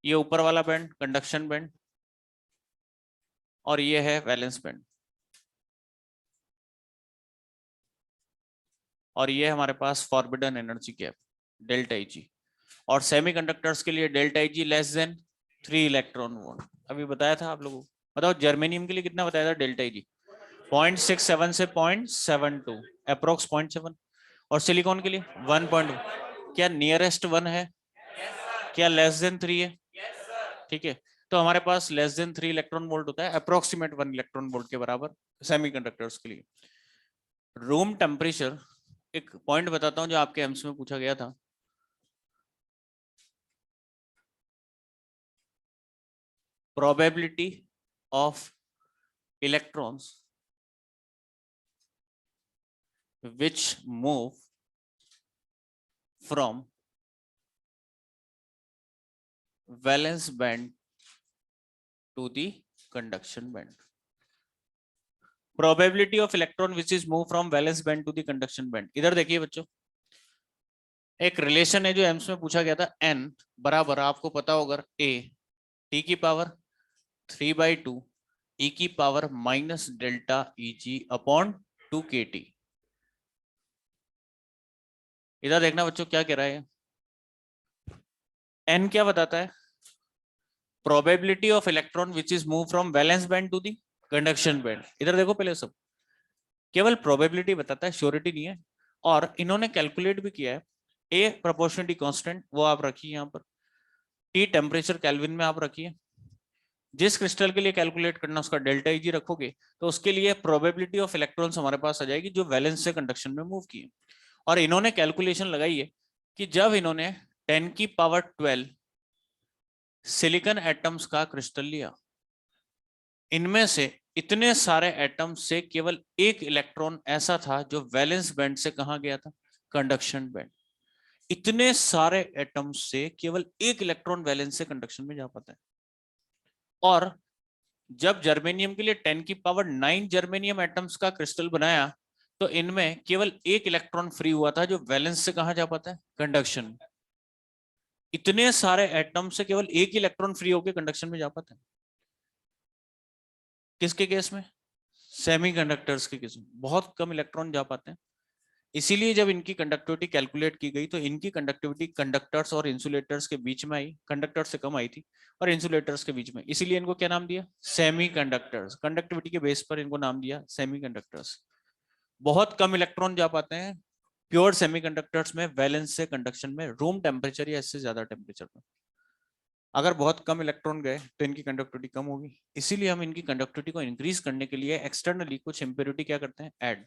ये ऊपर वाला बैंड कंडक्शन बैंड, और ये है वैलेंस बैंड, और ये हमारे पास forbidden energy gap delta Eg। और सेमीकंडक्टर्स के लिए delta Eg less than 3 electron volt. अभी बताया था आप लोगों को, बताओ जर्मेनियम के लिए कितना बताया था डेल्टा Eg, 0.67 से 0.72, अप्रोक्स 0.7। और सिलिकॉन के लिए 1. क्या नियरेस्ट 1 है, क्या लेस देन 3 है, ठीक है। तो हमारे पास लेस देन 3 इलेक्ट्रॉन वोल्ट होता है, अप्रोक्सीमेट 1 इलेक्ट्रॉन वोल्ट के बराबर सेमीकंडक्टर्स के लिए। रूम टेम्परेचर, एक पॉइंट बताता हूं जो आपके एम्स में पूछा गया था। Probability of electrons which move from valence band to the conduction band. Probability of electron which is move from valence band to the conduction band. इधर देखिए बच्चों, एक रिलेशन है जो एम्स में पूछा गया था, n बराबर आपको पता होगा a t की पावर 3/2 e की power minus delta Eg upon 2 kT। इधर देखना बच्चों क्या कह रहा है, n क्या बताता है, probability of electron which is move from valence band to the conduction band. इधर देखो पहले, सब केवल प्रोबेबिलिटी बताता है, श्योरिटी नहीं है। और इन्होंने कैलकुलेट भी किया है, ए प्रोपोर्शनलिटी कांस्टेंट वो आप रखिए यहाँ पर, टी टेम्परेचर केल्विन में आप रखिए। जिस क्रिस्टल के लिए कैलकुलेट करना उसका डेल्टा Eg रखोगे तो उसके लिए प्रोबेबिलिटी ऑफ इलेक्ट्रॉन्स हमारे पास आ जाएगी जो वैलेंस से कंडक्शन में मूव किए। और इन्होंने कैलकुलेशन लगाई है कि जब इन्होंने 10⁻12 सिलिकॉन एटम्स का क्रिस्टल लिया, इनमें से इतने सारे एटम से केवल एक इलेक्ट्रॉन ऐसा था जो वैलेंस बैंड से कहां गया था, कंडक्शन बैंड। इतने सारे एटम से केवल एक इलेक्ट्रॉन वैलेंस से कंडक्शन में जा पाता है। और जब जर्मेनियम के लिए 10⁻9 जर्मेनियम एटम्स का क्रिस्टल बनाया तो इनमें केवल एक इलेक्ट्रॉन फ्री हुआ था जो वैलेंस से कहां जा पाता है, कंडक्शन। इतने सारे एटम से केवल एक इलेक्ट्रॉन फ्री होकर कंडक्शन में जा पाता है, किसके केस में, सेमीकंडक्टर्स के केस में बहुत कम इलेक्ट्रॉन जा पाते हैं। इसीलिए जब इनकी कंडक्टिविटी कैलकुलेट की गई तो इनकी कंडक्टिविटी कंडक्टर्स और इंसुलेटर्स के बीच में आई, कंडक्टर्स से कम आई थी, और इंसुलेटर्स के बीच में, इसीलिए इनको क्या नाम दिया, सेमीकंडक्टर्स। कंडक्टिविटी के बेस पर इनको नाम दिया सेमीकंडक्टर्स। बहुत कम इलेक्ट्रॉन जा पाते हैं प्योर सेमीकंडक्टर्स में वैलेंस से कंडक्शन में, रूम टेम्परेचर या इससे ज्यादा टेम्परेचर में। अगर बहुत कम इलेक्ट्रॉन गए तो इनकी कंडक्टिविटी कम होगी। इसीलिए हम इनकी कंडक्टिविटी को इंक्रीज करने के लिए एक्सटर्नली कुछ इंप्योरिटी क्या करते हैं, ऐड।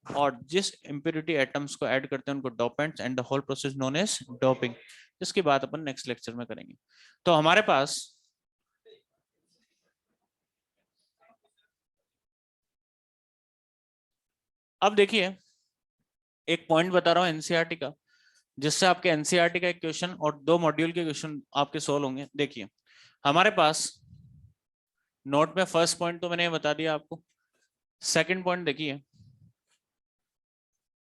और जिस इंप्योरिटी एटम्स को ऐड करते हैं उनको dopants, and the whole process known as doping. इसकी बात अपन नेक्स्ट लेक्चर में करेंगे। तो हमारे पास अब देखिए एक पॉइंट बता रहा हूं एनसीईआरटी का, जिससे आपके एनसीईआरटी का एक क्वेश्चन और 2 मॉड्यूल के क्वेश्चन आपके सोल्व होंगे। देखिए हमारे पास नोट में फर्स्ट पॉइंट तो मैंने बता दिया आपको। सेकंड पॉइंट देखिए,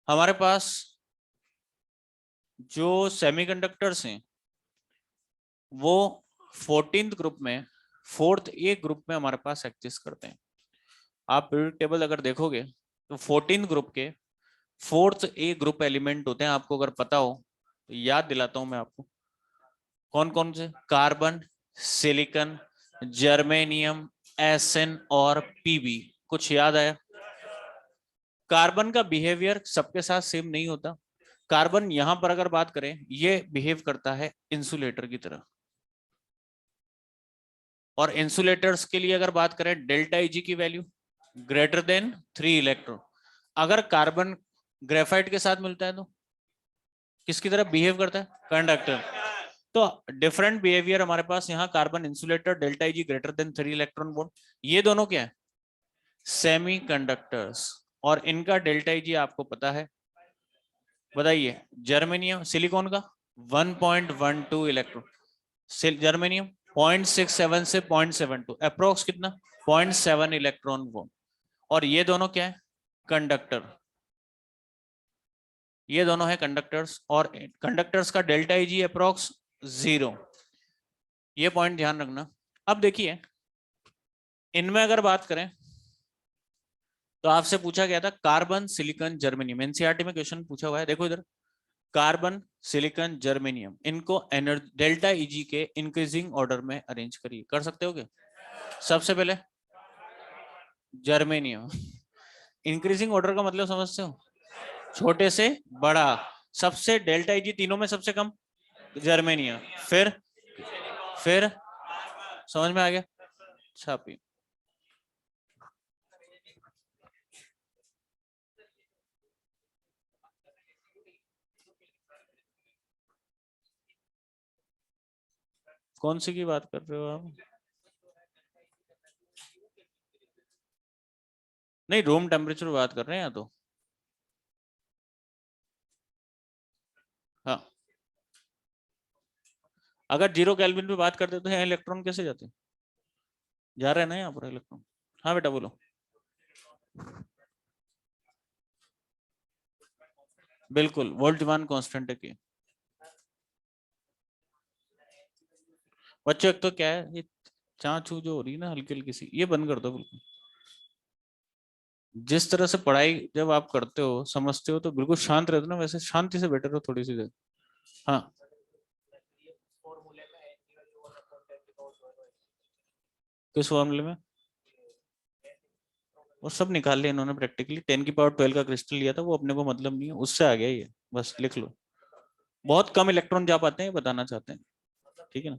हमारे पास जो सेमीकंडक्टर्स हैं वो 14th ग्रुप में 4th ए ग्रुप में हमारे पास एग्जिस्ट करते हैं। आप पीरियोडिक टेबल अगर देखोगे तो 14th ग्रुप के 4th ए ग्रुप एलिमेंट होते हैं। आपको अगर पता हो तो याद दिलाता हूं मैं आपको, कौन कौन से, कार्बन, सिलिकॉन, जर्मेनियम, एसएन और पीबी। कुछ याद आया, कार्बन का बिहेवियर सबके साथ सेम नहीं होता। कार्बन यहां पर अगर बात करें, ये बिहेव करता है इंसुलेटर की तरह। और इंसुलेटर्स के लिए अगर बात करें, डेल्टा Eg की वैल्यू ग्रेटर देन 3 इलेक्ट्रॉन। अगर कार्बन ग्रेफाइट के साथ मिलता है तो किसकी तरह बिहेव करता है? कंडक्टर। तो डिफरेंट बिहेवियर हमारे पास यहाँ, carbon insulator, delta Eg greater than 3 electron volt. ये दोनों क्या है? Semi conductors. और इनका डेल्टा Eg आपको पता है, बताइए। जर्मेनियम, सिलिकॉन का 1.12 इलेक्ट्रॉन, जर्मेनियम 0.67 से 0.72, अप्रोक्स कितना? 0.7 इलेक्ट्रॉन वोल्ट। और ये दोनों क्या है? कंडक्टर। ये दोनों है कंडक्टर्स, और कंडक्टर्स का डेल्टा Eg अप्रोक्स 0। ये पॉइंट ध्यान रखना। अब देखिए, इनमें अगर बात करें तो आपसे पूछा गया था कार्बन, सिलिकॉन, जर्मेनियम। एनसीईआरटी में क्वेश्चन पूछा हुआ है, देखो इधर। कार्बन, सिलिकॉन, जर्मेनियम, इनको एनर्जी डेल्टा Eg के इंक्रीजिंग ऑर्डर में अरेंज करिए। कर सकते हो क्या? सबसे पहले जर्मेनियम। इंक्रीजिंग ऑर्डर का मतलब समझते हो? छोटे से बड़ा। सबसे डेल्टा Eg तीनों में सबसे कम जर्मेनियम। फिर समझ में आ गया? छापी। कौन सी की बात कर रहे हो आप? नहीं, रूम टेम्परेचर बात कर रहे हैं यहाँ तो। हाँ, अगर 0 केल्विन पे बात करते तो यहाँ इलेक्ट्रॉन कैसे जाते? जा रहे हैं ना यहाँ पर इलेक्ट्रॉन। हाँ बेटा बोलो। बिल्कुल, वोल्ट डिमांड कांस्टेंट है की। बच्चों एक तो क्या है, ये चाँचू जो हो रही है ना हल्की हल्की सी, ये बंद कर दो बिल्कुल। जिस तरह से पढ़ाई जब आप करते हो, समझते हो, तो बिल्कुल शांत रहते हो ना, वैसे शांति से बैठे रहो थोड़ी सी देर। हाँ, किस फॉर्मूले में? वो सब निकाल लिया इन्होंने प्रैक्टिकली। 10 की पावर 12 का क्रिस्टल लिया था, वो अपने को मतलब नहीं है, उससे आ गया ये। बस लिख लो। बहुत कम इलेक्ट्रॉन जा पाते हैं, बताना चाहते हैं। ठीक है ना?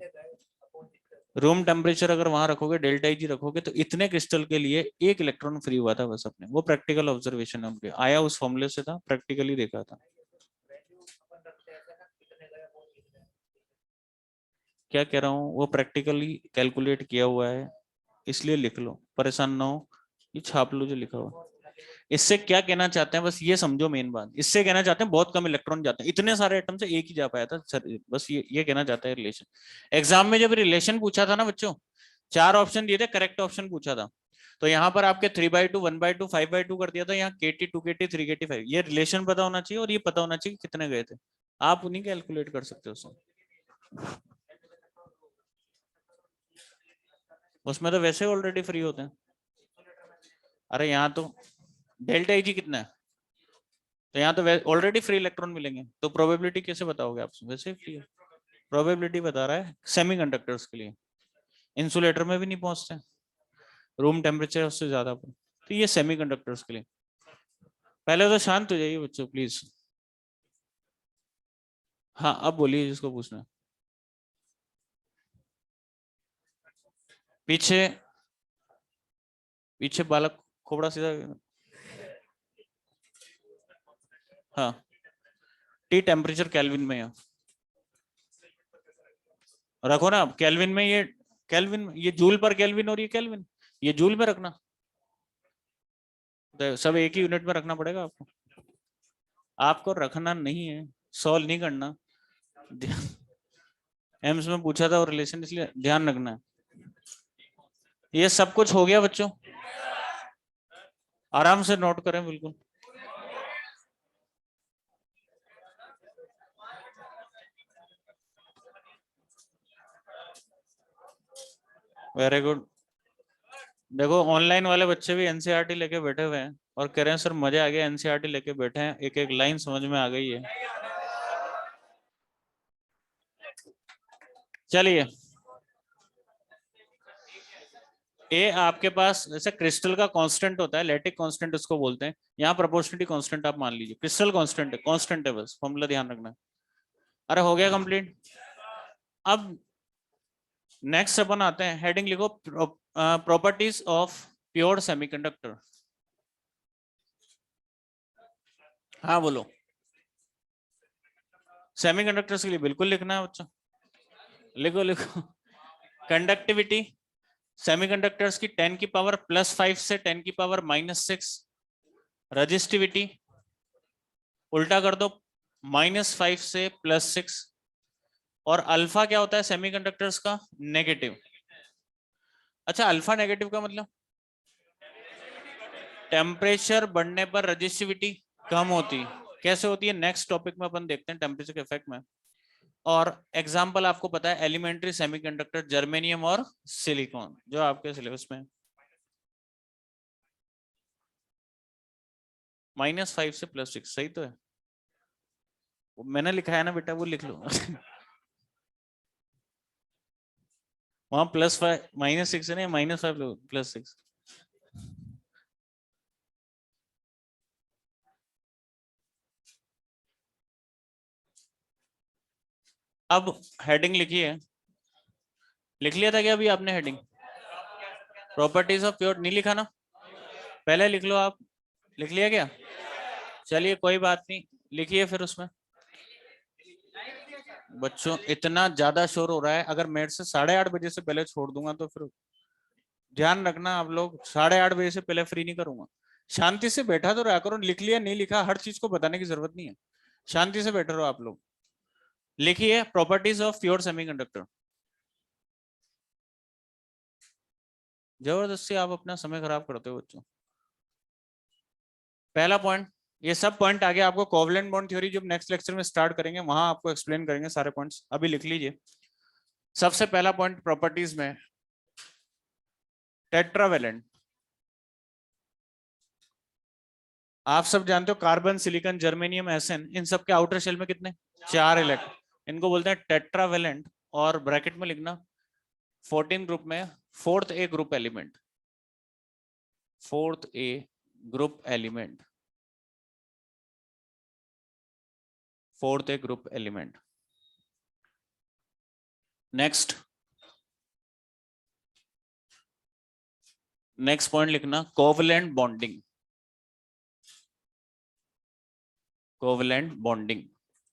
रूम टेम्परेचर अगर वहां रखोगे, डेल्टा Eg रखोगे, तो इतने क्रिस्टल के लिए 1 इलेक्ट्रॉन फ्री हुआ था बस अपने। वो प्रैक्टिकल ऑब्जर्वेशन है उनके, आया उस फॉर्मूले से था, प्रैक्टिकली देखा था। क्या कह रहा हूँ, वो प्रैक्टिकली कैलकुलेट किया हुआ है, इसलिए लिख लो, परेशान ना हो। ये छाप लो जो लिखा हुआ। इससे क्या कहना चाहते हैं, बस ये समझो मेन बात। इससे कहना चाहते हैं बहुत कम इलेक्ट्रॉन जाते हैं, इतने सारे एटम से एक ही जा पाया था सर। बस ये कहना चाहता है रिलेशन। एग्जाम में जब रिलेशन पूछा था ना बच्चों, 4 ऑप्शन दिए थे, करेक्ट ऑप्शन पूछा था। तो यहाँ पर आपके 3/2, 1/2, 5/2 कर दिया था। यहाँ KT, 2KT, 3KT, 5, ये रिलेशन पता होना चाहिए, और ये पता होना चाहिए कितने गए थे। आप उन्हीं कैलकुलेट कर सकते हो उसमें। उसमें तो वैसे ऑलरेडी फ्री होते हैं। अरे यहाँ तो डेल्टा Eg कितना है, तो यहाँ तो ऑलरेडी फ्री इलेक्ट्रॉन मिलेंगे, तो प्रोबेबिलिटी कैसे बताओगे आप? वैसे ही फ्री है। प्रोबेबिलिटी बता रहा है सेमीकंडक्टर्स के लिए। इंसुलेटर में भी नहीं पहुंचते, रूम टेम्परेचर उससे ज्यादा पर। तो ये सेमीकंडक्टर्स के लिए। पहले तो शांत हो जाइए बच्चों प्लीज। हाँ, अब बोलिए जिसको पूछना है। पीछे, पीछे बालक, खोपड़ा सीधा। हाँ, टी टेम्परेचर केल्विन में है, रखो ना केल्विन में। ये केल्विन, ये जूल पर केल्विन, और ये केल्विन, ये जूल में रखना। तो सब एक ही यूनिट में रखना पड़ेगा आपको। आपको रखना नहीं है, सॉल्व नहीं करना। एम्स में पूछा था और रिलेशन, इसलिए ध्यान रखना है। ये सब कुछ हो गया बच्चों, आराम से नोट करें बिल्कुल। Very good. देखो ऑनलाइन वाले बच्चे भी एनसीईआरटी लेके बैठे हुए हैं और कह रहे हैं सर मजे आ गया, एनसीईआरटी लेके बैठे हैं, एक एक लाइन समझ में आ गई है। चलिए, ए आपके पास जैसे क्रिस्टल का कांस्टेंट होता है, लैटिक कांस्टेंट उसको बोलते हैं, यहाँ प्रोपोर्शनलिटी कांस्टेंट आप मान लीजिए, क्रिस्टल कांस्टेंट है, कांस्टेंट है, बस फॉर्मूला ध्यान रखना। अरे हो गया कंप्लीट। अब नेक्स्ट अपन आते हैं, हेडिंग लिखो प्रॉपर्टीज ऑफ प्योर सेमीकंडक्टर। हाँ बोलो। सेमीकंडक्टर्स के लिए बिल्कुल लिखना है बच्चा, लिखो लिखो। कंडक्टिविटी सेमीकंडक्टर्स की 10 की पावर +5 से 10 की पावर -6। रजिस्टिविटी उल्टा कर दो, -5 से +6। और अल्फा क्या होता है सेमीकंडक्टर्स का? नेगेटिव। अच्छा, अल्फा नेगेटिव का मतलब टेम्परेचर बढ़ने पर रजिस्टिविटी कम होती। कैसे होती है नेक्स्ट टॉपिक में अपन देखते हैं, टेम्परेचर के इफेक्ट में। और एग्जांपल आपको पता है एलिमेंट्री सेमीकंडक्टर, जर्मेनियम और सिलिकॉन, जो आपके सिलेबस में -5 से +6, सही तो है? वो मैंने लिखा है ना बेटा, वो लिख लो। वहां +5 -6 नहीं, -5 +6। अब हेडिंग लिखिए, लिख लिया था क्या अभी आपने हेडिंग? प्रॉपर्टीज ऑफ प्योर नहीं लिखा ना? पहले लिख लो आप, लिख लिया क्या? चलिए कोई बात नहीं, लिखिए फिर उसमें। बच्चों इतना ज्यादा शोर हो रहा है, अगर मेरे से 8:30 बजे से पहले छोड़ दूंगा तो फिर ध्यान रखना आप लोग, 8:30 बजे से पहले फ्री नहीं करूंगा। शांति से बैठा तो रहा करो, लिख लिया नहीं लिखा हर चीज को बताने की जरूरत नहीं है, शांति से बैठे रहो आप लोग। लिखिए प्रॉपर्टीज ऑफ प्योर सेमीकंडक्टर। जबरदस्ती आप अपना समय खराब करते हो बच्चों। पहला पॉइंट, ये सब पॉइंट आगे आपको कोवलेंट बॉन्ड थ्योरी जब नेक्स्ट लेक्चर में स्टार्ट करेंगे वहां आपको एक्सप्लेन करेंगे सारे पॉइंट्स, अभी लिख लीजिए। सबसे पहला पॉइंट प्रॉपर्टीज में, टेट्रावेलेंट। आप सब जानते हो कार्बन, सिलिकॉन, जर्मेनियम, एसएन, इन सब के आउटर शेल में कितने? 4 इलेक्ट्रॉन, इनको बोलते हैं टेट्रावेलेंट। और ब्रैकेट में लिखना 14 ग्रुप में fourth A group element, fourth A group element, fourth A group element. Next, next point लिखना कोवलेंट बॉन्डिंग, कोवलेंट बॉन्डिंग।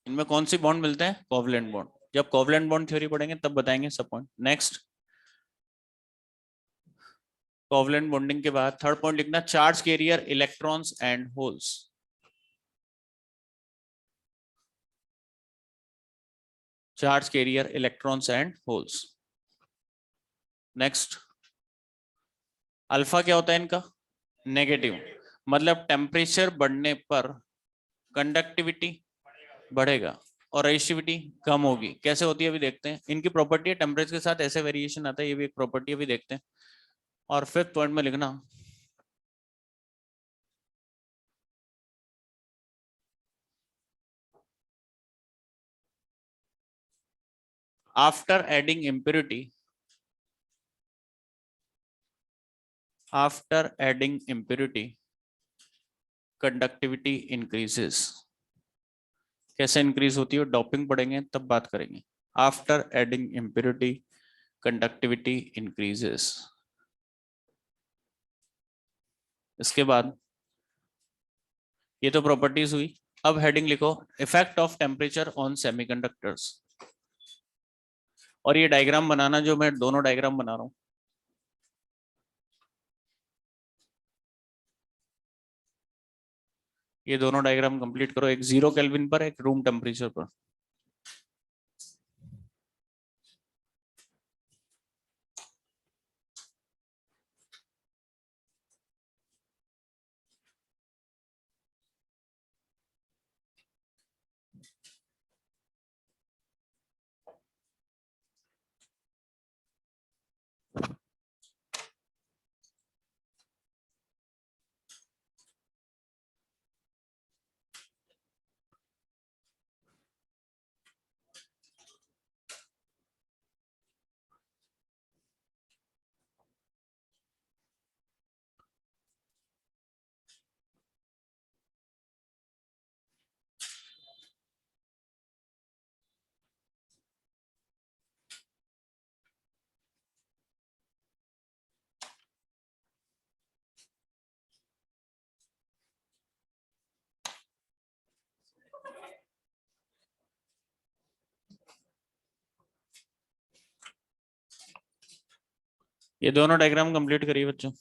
इनमें कौन सी बॉन्ड मिलते हैं? Covalent bond. जब कोवलेंट बॉन्ड थ्योरी पढ़ेंगे तब बताएंगे सब पॉइंट। नेक्स्ट, कोवलेंट बॉन्डिंग के बाद थर्ड पॉइंट लिखना charge carrier electrons and holes, charge carrier electrons and holes. Next, alpha क्या होता है इनका? नेगेटिव, मतलब टेम्परेचर बढ़ने पर कंडक्टिविटी बढ़ेगा और रेजिस्टिविटी कम होगी। कैसे होती है अभी देखते हैं। इनकी प्रॉपर्टी है टेम्परेचर के साथ ऐसे वेरिएशन आता है, ये भी एक प्रॉपर्टी अभी देखते हैं। और फिफ्थ पॉइंट में लिखना after adding impurity, after adding impurity conductivity increases. कैसे इंक्रीज होती है डोपिंग पढ़ेंगे तब बात करेंगे। After adding impurity conductivity increases. इसके बाद ये तो प्रॉपर्टीज हुई। अब हेडिंग लिखो effect of temperature on semiconductors. और ये डायग्राम बनाना, जो मैं दोनों डायग्राम बना रहा हूं, ये दोनों डायग्राम कंप्लीट करो, एक 0 केल्विन पर, एक रूम टेम्परेचर पर। ये दोनों डायग्राम कंप्लीट करिए बच्चों।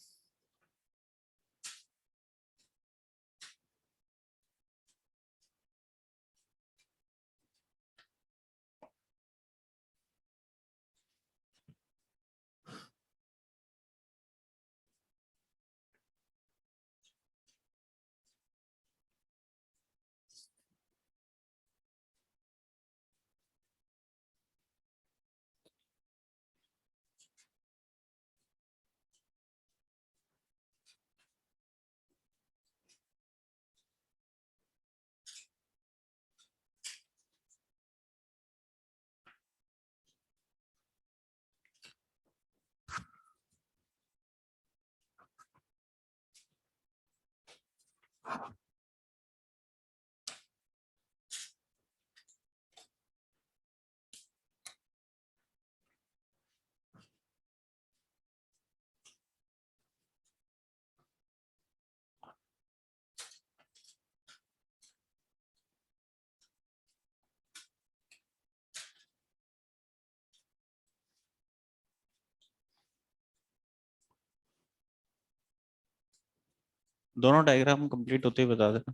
दोनों डायग्राम कंप्लीट होते ही बता देना।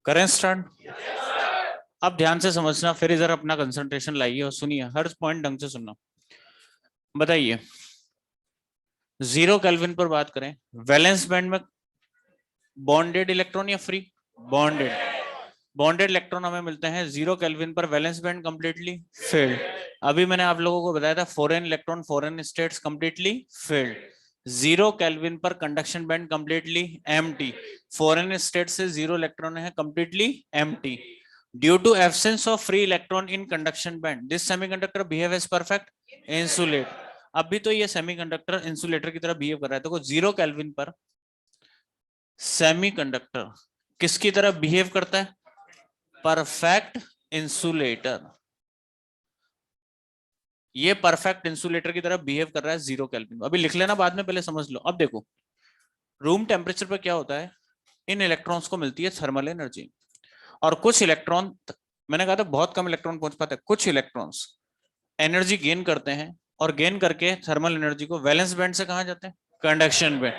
करें स्टार्ट। अब ध्यान से समझना, फिर इधर अपना कंसंट्रेशन लाइए और सुनिए, हर पॉइंट ढंग से सुनना। बताइए, 0 केल्विन पर बात करें, वैलेंस बैंड में बॉन्डेड इलेक्ट्रॉन या फ्री? बॉन्डेड। बॉन्डेड इलेक्ट्रॉन हमें मिलते हैं 0 केल्विन पर, वैलेंस बैंड कंप्लीटली फिल्ड। अभी मैंने आप लोगों को बताया था foreign electron foreign states completely filled. 0 kelvin पर conduction band completely empty, foreign state से 0 इलेक्ट्रॉन है completely empty. Due to absence of free electron in conduction band this semiconductor behave as perfect insulate. अभी तो ये सेमीकंडक्टर इंसुलेटर की तरह बिहेव कर रहा है। देखो 0 केल्विन पर सेमीकंडक्टर किसकी तरह बिहेव करता है? Perfect insulator. ये परफेक्ट इंसुलेटर की तरह बिहेव कर रहा है 0 केल्विन। अभी लिख लेना, बाद में पहले समझ लो। अब देखो, रूम टेम्परेचर पर क्या होता है, इन इलेक्ट्रॉन्स को मिलती है थर्मल एनर्जी, और कुछ इलेक्ट्रॉन, मैंने कहा था बहुत कम इलेक्ट्रॉन पहुंच पाते हैं, कुछ इलेक्ट्रॉन्स एनर्जी गेन करते हैं, और गेन करके थर्मल एनर्जी को वैलेंस बैंड से कहा जाते हैं कंडक्शन बैंड।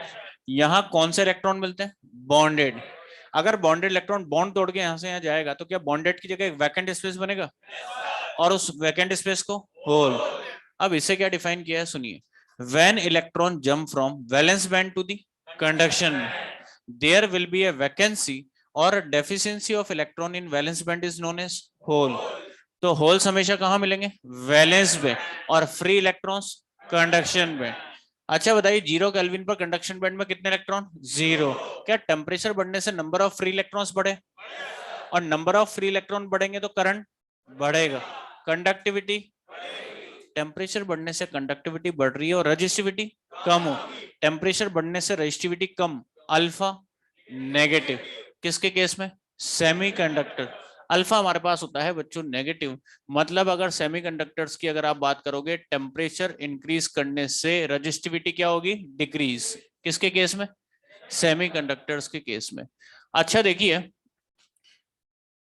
यहाँ कौन से इलेक्ट्रॉन मिलते हैं? बॉन्डेड। अगर बॉन्डेड इलेक्ट्रॉन बॉन्ड तोड़ के यहाँ से यहाँ जाएगा तो क्या बॉन्डेड की जगह एक वैकेंट स्पेस बनेगा, और उस वैकेंट स्पेस को होल। अब इसे क्या डिफाइन किया है, सुनिए। When electron jump from valence band to the conduction, there will be a vacancy और deficiency of electron in valence band is known as hole. तो होल्स हमेशा कहां मिलेंगे? Valence band. और फ्री इलेक्ट्रॉन्स कंडक्शन बैंड। अच्छा बताइए, 0 केल्विन पर कंडक्शन बैंड में कितने इलेक्ट्रॉन? 0। क्या टेम्परेचर बढ़ने से नंबर ऑफ फ्री इलेक्ट्रॉन्स बढ़े? और नंबर ऑफ फ्री इलेक्ट्रॉन बढ़ेंगे तो करंट बढ़ेगा, कंडक्टिविटी। टेम्परेचर बढ़ने से कंडक्टिविटी बढ़ रही है और रेजिस्टिविटी कम हो। टेम्परेचर बढ़ने से रेजिस्टिविटी कम, अल्फा नेगेटिव। किसके केस में? सेमीकंडक्टर। अल्फा हमारे पास होता है बच्चों नेगेटिव। मतलब अगर सेमीकंडक्टर्स की अगर आप बात करोगे, टेम्परेचर इंक्रीज करने से रेजिस्टिविटी क्या होगी? डिक्रीज। किसके केस में? सेमीकंडक्टर्स के केस में। अच्छा देखिए,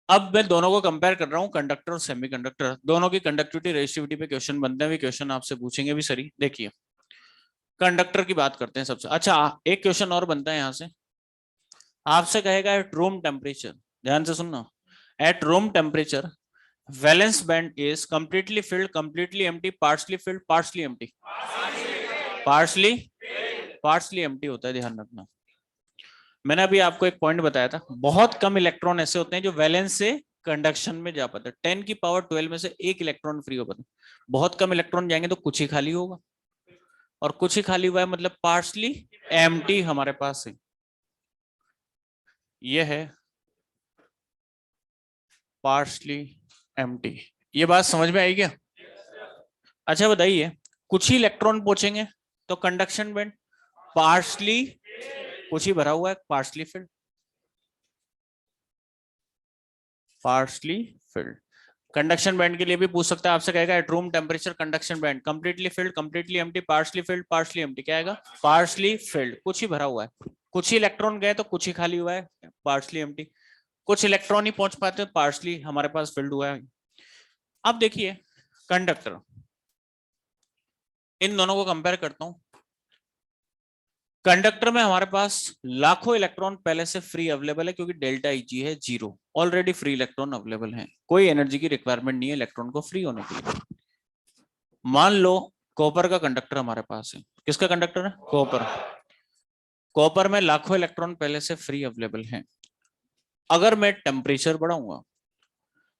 अब मैं दोनों को कंपेयर कर रहा हूं, कंडक्टर और सेमीकंडक्टर। दोनों की कंडक्टिविटी रेजिस्टिविटी पे क्वेश्चन बनते हैं, भी क्वेश्चन आपसे पूछेंगे भी सरी। देखिए, कंडक्टर की बात करते हैं सबसे। अच्छा, एक क्वेश्चन और बनता है यहां से, आपसे कहेगा एट रूम टेम्परेचर, ध्यान से सुनना, at room temperature valence band is completely filled, completely empty, partially field, partially empty? Partially, partially empty होता है, ध्यान रखना। मैंने अभी आपको एक पॉइंट बताया था, बहुत कम इलेक्ट्रॉन ऐसे होते हैं जो वैलेंस से कंडक्शन में जा पाते हैं। 10⁻12 में से एक इलेक्ट्रॉन फ्री हो पाता है। बहुत कम इलेक्ट्रॉन जाएंगे तो कुछ ही खाली होगा, और कुछ ही खाली हुआ है मतलब पार्शली एम्प्टी हमारे पास है। ये है पार्शली एम्प्टी। ये बात समझ में आई क्या? अच्छा बताइए, कुछ ही इलेक्ट्रॉन पहुंचेंगे तो कंडक्शन बैंड पार्शली, कुछ ही भरा हुआ है, partially field, partially field. Conduction band के लिए भी पूछ सकता है आपसे, कहेगा at room temperature conduction band completely field, completely empty, partially field, partially empty. क्या आएगा? Partially field. कुछ ही भरा हुआ है, कुछ ही इलेक्ट्रॉन गए तो कुछ ही खाली हुआ है, पार्शली एम्प्टी। कुछ इलेक्ट्रॉन ही पहुंच पाते हैं, पार्शली हमारे पास फिल्ड हुआ है। अब देखिए कंडक्टर, इन दोनों को कंपेयर करता हूं। कंडक्टर में हमारे पास लाखों इलेक्ट्रॉन पहले से फ्री अवेलेबल है, क्योंकि डेल्टा Eg है 0, ऑलरेडी फ्री इलेक्ट्रॉन अवेलेबल है, कोई एनर्जी की रिक्वायरमेंट नहीं है इलेक्ट्रॉन को फ्री होने के लिए। मान लो कॉपर का कंडक्टर हमारे पास है। किसका कंडक्टर है? कॉपर। कॉपर में लाखों इलेक्ट्रॉन पहले से फ्री अवेलेबल हैं। अगर मैं टेम्परेचर बढ़ाऊंगा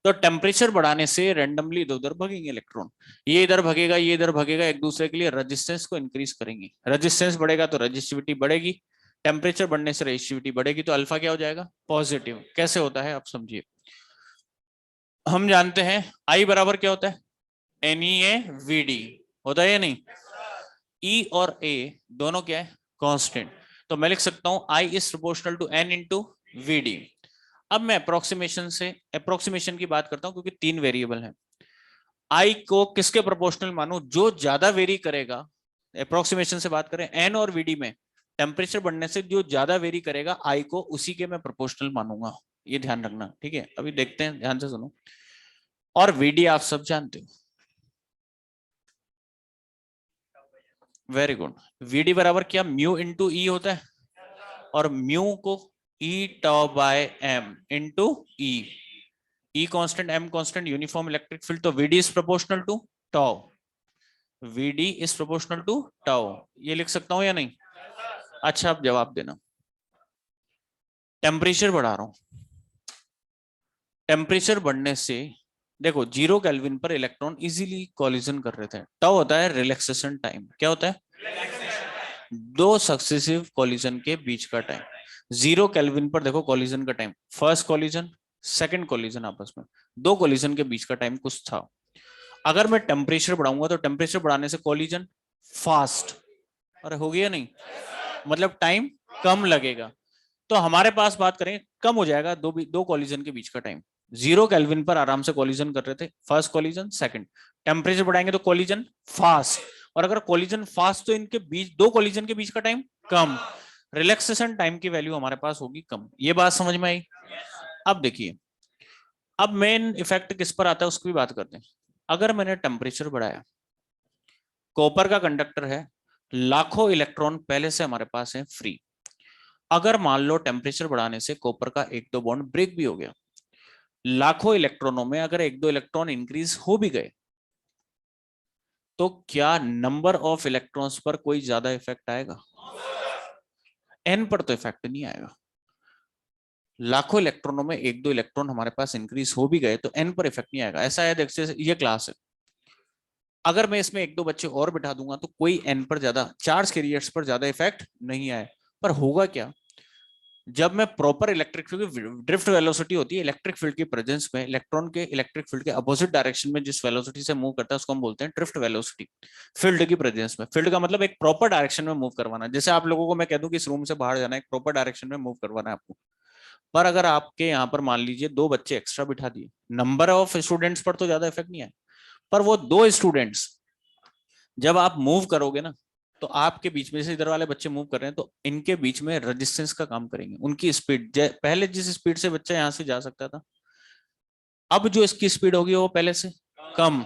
तो टेम्परेचर बढ़ाने से रैंडमली इधर उधर भगेंगे इलेक्ट्रॉन, ये इधर भगेगा, ये इधर भगेगा, एक दूसरे के लिए रेजिस्टेंस को इंक्रीज करेंगे। रेजिस्टेंस बढ़ेगा तो रेजिस्टिविटी बढ़ेगी, टेम्परेचर बढ़ने से रेजिस्टिविटी बढ़ेगी, तो अल्फा क्या हो जाएगा? पॉजिटिव। कैसे होता है आप समझिए। हम जानते हैं आई बराबर क्या होता है? NeA/Vd होता है या नहीं? E और A दोनों क्या है? कांस्टेंट। तो मैं लिख सकता हूं I is proportional to N into Vd। अब मैं अप्रोक्सीमेशन की बात करता हूं, क्योंकि 3 वेरिएबल हैं। I को किसके प्रोपोर्शनल मानूं? जो ज्यादा वेरी करेगा, अप्रोक्सीमेशन से बात करें N और Vd में, टेम्परेचर बढ़ने से जो ज्यादा वेरी करेगा I को, उसी के मैं प्रोपोर्शनल मानूंगा। ये ध्यान रखना, ठीक है? अभी देखते हैं, ध्यान से सुनो। और Vd आप सब जानते हो, वेरी गुड। Vd बराबर क्या? म्यू इंटू ई होता है, और म्यू को E tau by M into E. E constant, M constant, uniform electric field, तो Vd is proportional to tau. Vd is proportional to tau. ये लिख सकता हूं या नहीं? अच्छा, अब जवाब देना। टेम्परेचर बढ़ा रहा हूं, टेम्परेचर बढ़ने से देखो 0 केल्विन पर इलेक्ट्रॉन इजीली कॉलिजन कर रहे थे। टाउ होता है रिलैक्सेशन टाइम। क्या होता है? दो सक्सेसिव कॉलिजन के बीच का टाइम। 0 केल्विन पर देखो कॉलिजन का time, first collision, second collision, आपस में दो कॉलिजन के बीच का टाइम कुछ था। अगर मैं टेम्परेचर बढ़ाऊंगा तो टेम्परेचर बढ़ाने से कॉलिजन फास्ट, अरे हो गया नहीं, मतलब टाइम कम लगेगा। तो हमारे पास बात करें, कम हो जाएगा दो कॉलिजन के बीच का टाइम। 0 केल्विन पर आराम से कॉलिजन कर रहे थे, फर्स्ट कॉलिजन, सेकंड। टेम्परेचर बढ़ाएंगे तो कॉलिजन फास्ट, और अगर कॉलिजन फास्ट तो इनके बीच, दो कॉलिजन के बीच का टाइम कम, रिलैक्सेशन टाइम की वैल्यू हमारे पास होगी कम। ये बात समझ में आई? अब देखिए, अब मेन इफेक्ट किस पर आता है उसकी भी बात करते हैं। अगर मैंने टेम्परेचर बढ़ाया, कॉपर का कंडक्टर है, लाखों इलेक्ट्रॉन पहले से हमारे पास है फ्री। अगर मान लो टेम्परेचर बढ़ाने से कॉपर का एक दो बॉन्ड ब्रेक भी हो गया, लाखों इलेक्ट्रॉनों में अगर एक दो इलेक्ट्रॉन इंक्रीज हो भी गए, तो क्या नंबर ऑफ इलेक्ट्रॉन्स पर कोई ज्यादा इफेक्ट आएगा? एन पर तो इफेक्ट नहीं आएगा। लाखों इलेक्ट्रॉनों में एक दो इलेक्ट्रॉन हमारे पास इंक्रीज हो भी गए तो एन पर इफेक्ट नहीं आएगा। ऐसा है, देखिए ये क्लास है, अगर मैं इसमें एक दो बच्चे और बिठा दूंगा तो कोई एन पर ज्यादा, चार्ज कैरियर्स पर ज्यादा इफेक्ट नहीं आए। पर होगा क्या? जब मैं proper electric field, drift velocity होती है इलेक्ट्रिक फील्ड की प्रेजेंस में, इलेक्ट्रॉन के इलेक्ट्रिक फील्ड के अपोजिट डायरेक्शन में जिस वेलोसिटी से मूव करता है उसको हम बोलते हैं ड्रिफ्ट वेलोसिटी। फील्ड की प्रेजेंस में, फील्ड का मतलब एक प्रॉपर डायरेक्शन में मूव करवाना। जैसे आप लोगों को मैं कह दूं कि इस रूम से बाहर जाना है, एक प्रॉपर डायरेक्शन में मूव करवाना है आपको। पर अगर आपके यहाँ पर मान लीजिए दो बच्चे एक्स्ट्रा बिठा दिए, नंबर ऑफ स्टूडेंट्स पर तो ज्यादा इफेक्ट नहीं आया, पर वो दो स्टूडेंट्स जब आप मूव करोगे ना, तो आपके बीच में से इधर वाले बच्चे मूव कर रहे हैं तो इनके बीच में रेजिस्टेंस का काम करेंगे। उनकी स्पीड, पहले जिस स्पीड से बच्चा यहां से जा सकता था, अब जो इसकी स्पीड होगी वो पहले से कम,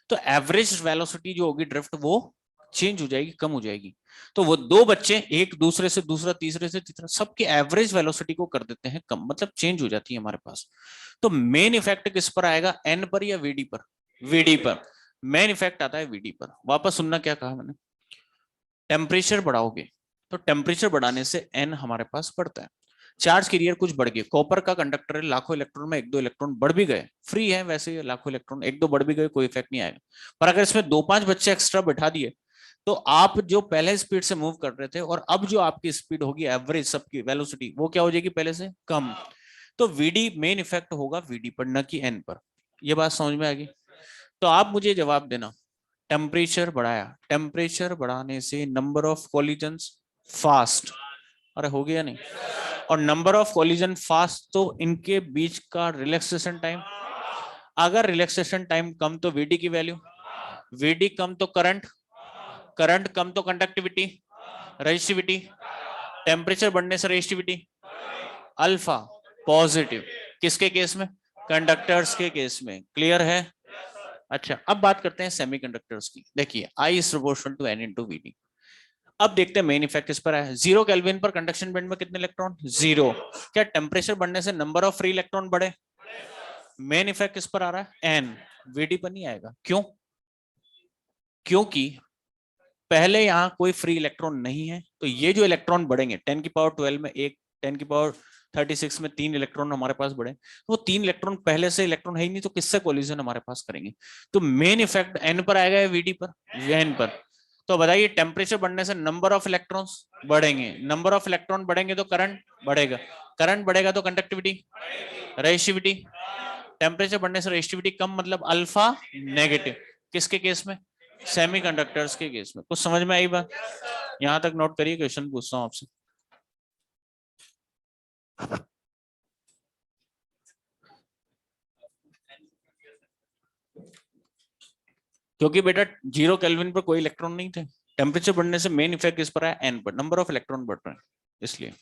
तो एवरेज वेलोसिटी जो होगी ड्रिफ्ट वो चेंज हो जाएगी, कम हो जाएगी। तो वो दो बच्चे एक दूसरे से दूसरा, तीसरे से तीसरा, सबके एवरेज वेलोसिटी को कर देते हैं कम, मतलब चेंज हो जाती है हमारे पास। तो मेन इफेक्ट किस पर आएगा? एन पर या वीडी पर? वीडी पर। मेन इफेक्ट आता है वीडी पर। वापस सुनना क्या कहा मैंने, टेम्परेचर बढ़ाओगे तो टेम्परेचर बढ़ाने से एन हमारे पास बढ़ता है, चार्ज कैरियर कुछ बढ़ गए। कॉपर का कंडक्टर है, लाखों इलेक्ट्रॉन में एक दो इलेक्ट्रॉन बढ़ भी गए, फ्री है वैसे, लाखों इलेक्ट्रॉन एक दो बढ़ भी गए कोई इफेक्ट नहीं आएगा। पर अगर इसमें दो पांच बच्चे एक्स्ट्रा बैठा दिए, तो आप जो पहले स्पीड से मूव कर रहे थे और अब जो आपकी स्पीड होगी एवरेज सबकी वेलोसिटी, वो क्या हो जाएगी? पहले से कम। तो वीडी मेन इफेक्ट होगा वीडी पर, न कि एन पर। ये बात समझ में आ गई? तो आप मुझे जवाब देना, टेम्परेचर बढ़ाया, टेम्परेचर बढ़ाने से नंबर ऑफ कॉलिजन्स फास्ट, अरे हो गया नहीं, और नंबर ऑफ कॉलिजन फास्ट तो इनके बीच का रिलैक्सेशन टाइम, अगर रिलैक्सेशन टाइम कम तो वीडी की वैल्यू, वीडी कम तो करंट, करंट कम तो कंडक्टिविटी, रेजिस्टिविटी, टेम्परेचर बढ़ने से रेजिस्टिविटी अल्फा पॉजिटिव। किसके केस में? कंडक्टर्स के केस में। क्लियर है? अच्छा, अब बात करते हैं सेमीकंडक्टर्स की। देखिए I is proportional to N into VD. अब देखते हैं मेन इफेक्ट किस पर है। 0 केल्विन पर कंडक्शन बैंड में कितने इलेक्ट्रॉन? 0। क्या टेम्परेचर बढ़ने से नंबर ऑफ फ्री इलेक्ट्रॉन बढ़े? मेन इफेक्ट किस पर आ रहा है? एन। वीडी पर नहीं आएगा। क्यों? क्योंकि पहले यहां कोई फ्री इलेक्ट्रॉन नहीं है, तो ये जो इलेक्ट्रॉन बढ़ेंगे 10 की पावर 12 में एक, 10 की पावर 36 में 3 इलेक्ट्रॉन हमारे पास बढ़े, तो वो 3 इलेक्ट्रॉन पहले से इलेक्ट्रॉन है ही नहीं, तो किससे कोलिजन हमारे पास करेंगे? तो मेन इफेक्ट एन पर आएगा या वीडी पर? एन पर। तो बताइए टेम्परेचर बढ़ने से नंबर ऑफ इलेक्ट्रॉन्स बढ़ेंगे, नंबर ऑफ इलेक्ट्रॉन बढ़ेंगे तो करंट बढ़ेगा, करंट बढ़ेगा तो कंडक्टिविटी, रेजिस्टिविटी, टेम्परेचर बढ़ने से रेजिस्टिविटी कम, मतलब अल्फा नेगेटिव। किसके केस में? सेमीकंडक्टर्स के केस में। कुछ समझ में आई बात? यहां तक नोट करिए, क्वेश्चन पूछता हूं आपसे। क्योंकि बेटा 0 केल्विन पर कोई इलेक्ट्रॉन नहीं थे, टेम्परेचर बढ़ने से मेन इफेक्ट किस पर है? एन पर, नंबर ऑफ इलेक्ट्रॉन बढ़ रहे हैं इसलिए।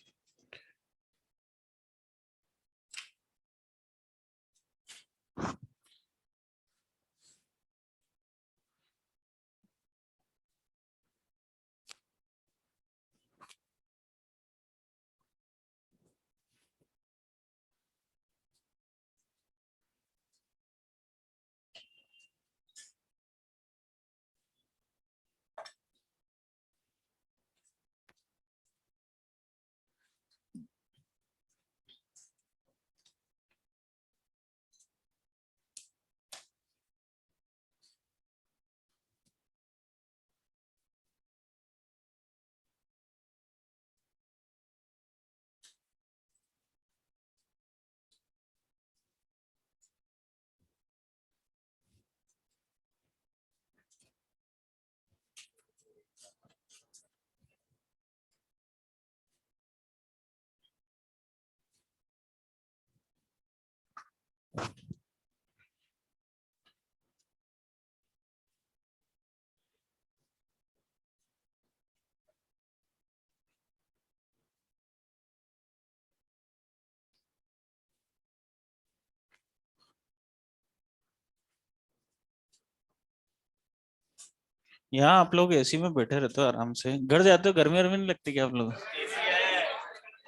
यहाँ आप लोग एसी में बैठे रहते हो आराम से, घर जाते हो गर्मी वर्मी नहीं लगती क्या आप लोग?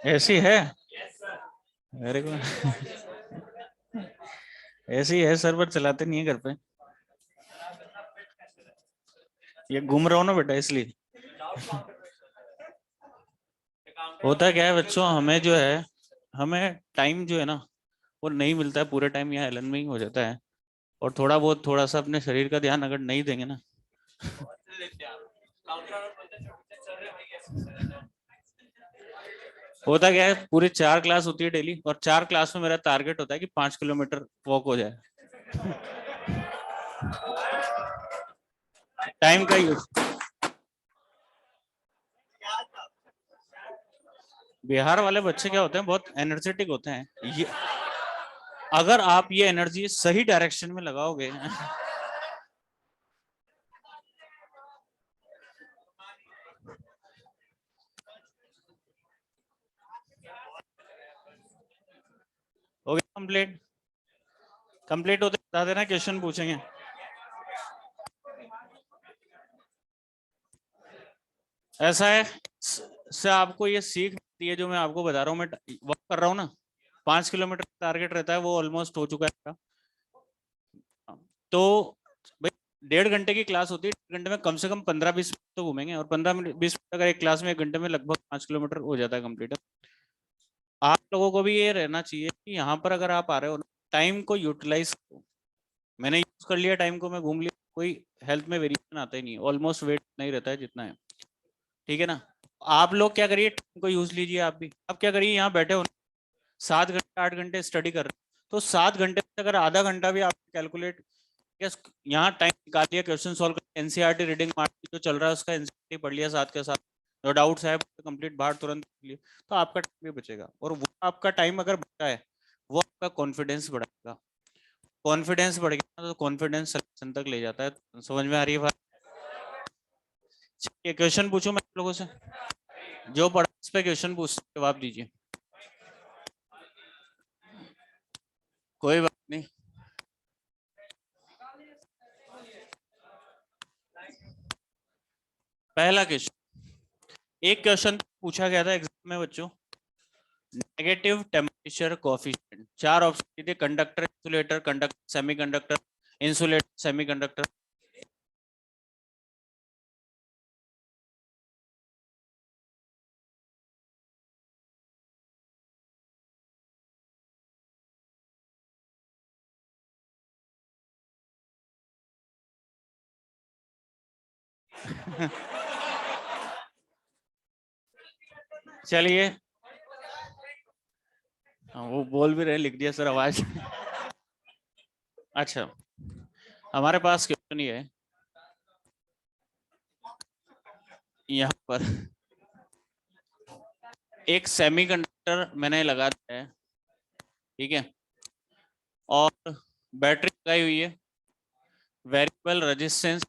ऐसी है? अरे को ऐसी है सर, पर चलाते नहीं है घर पे। ये घूम रहा हो ना बेटा, इसलिए। होता क्या है बच्चों, हमें जो है, हमें टाइम जो है ना, वो नहीं मिलता है पूरे टाइम, यहाँ एलन में ही हो जाता है। और थोड़ा बहुत, थोड़ा सा अपने शरीर का ध्यान अगर नहीं देंगे ना। होता क्या है, पूरी 4 क्लास होती है डेली, और 4 क्लास में मेरा टारगेट होता है कि 5 किलोमीटर वॉक हो जाए। टाइम का यूज। बिहार वाले बच्चे क्या होते हैं, बहुत एनर्जेटिक होते हैं। ये अगर आप ये एनर्जी सही डायरेक्शन में लगाओगे हो गया कंप्लीट। कंप्लीट होते बता देना, क्वेश्चन पूछेंगे। ऐसा है, से आपको ये सीख मिलती है जो मैं आपको बता रहा हूँ। मैं वर्क कर रहा हूँ ना, 5 किलोमीटर टारगेट रहता है, वो ऑलमोस्ट हो चुका है। तो भाई 1.5 घंटे की क्लास होती है, 1.5 घंटे में कम से कम 15-20 मिनट तो घूमेंगे, और 15-20 मिनट अगर एक क्लास में 1 घंटे में लगभग 5 किलोमीटर हो जाता है कंप्लीट। आप लोगों को भी ये रहना चाहिए कि यहाँ पर अगर आप आ रहे हो ना, टाइम को यूटिलाइज करो। मैंने यूज कर लिया टाइम को, मैं घूम लिया, कोई हेल्थ में वेरिएशन आता ही नहीं, ऑलमोस्ट वेट नहीं रहता है जितना है। ठीक है ना? आप लोग क्या करिए, टाइम को यूज लीजिए। आप भी अब क्या करिए, यहाँ बैठे हो 7 घंटे 8 घंटे स्टडी कर रहे हो, तो 7 घंटे में अगर आधा घंटा भी आप कैलकुलेट, यस, यहाँ टाइम निकाल लिया, क्वेश्चन सॉल्व कर, एनसीईआरटी रीडिंग मार्केट जो चल रहा है उसका एनसीईआरटी पढ़ लिया साथ के साथ, जो डाउट्स है कंप्लीट बाहर तुरंत लिए, तो आपका टाइम भी बचेगा। और वो आपका टाइम अगर बचा है, वो आपका कॉन्फिडेंस बढ़ाएगा। कॉन्फिडेंस बढ़ गया तो कॉन्फिडेंस सिलेक्शन तक ले जाता है। समझ में आ रही है बात? ये क्वेश्चन पूछूं मैं आप लोगों से, जो पढ़ा इस पे क्वेश्चन पूछ जवाब दीजिए, कोई बात नहीं। पहला क्वेश्चन, एक क्वेश्चन पूछा गया था एग्जाम में बच्चों, नेगेटिव टेम्परेचर कोएफिशिएंट, 4 ऑप्शन थे, conductor, insulator, conductor, semiconductor, insulator, semiconductor. चलिए, वो बोल भी रहे, लिख दिया सर आवाज। अच्छा, हमारे पास क्वेश्चन ये है, यहाँ पर एक सेमीकंडक्टर मैंने लगा दिया है, ठीक है, और बैटरी लगाई हुई है, वेरिएबल रेजिस्टेंस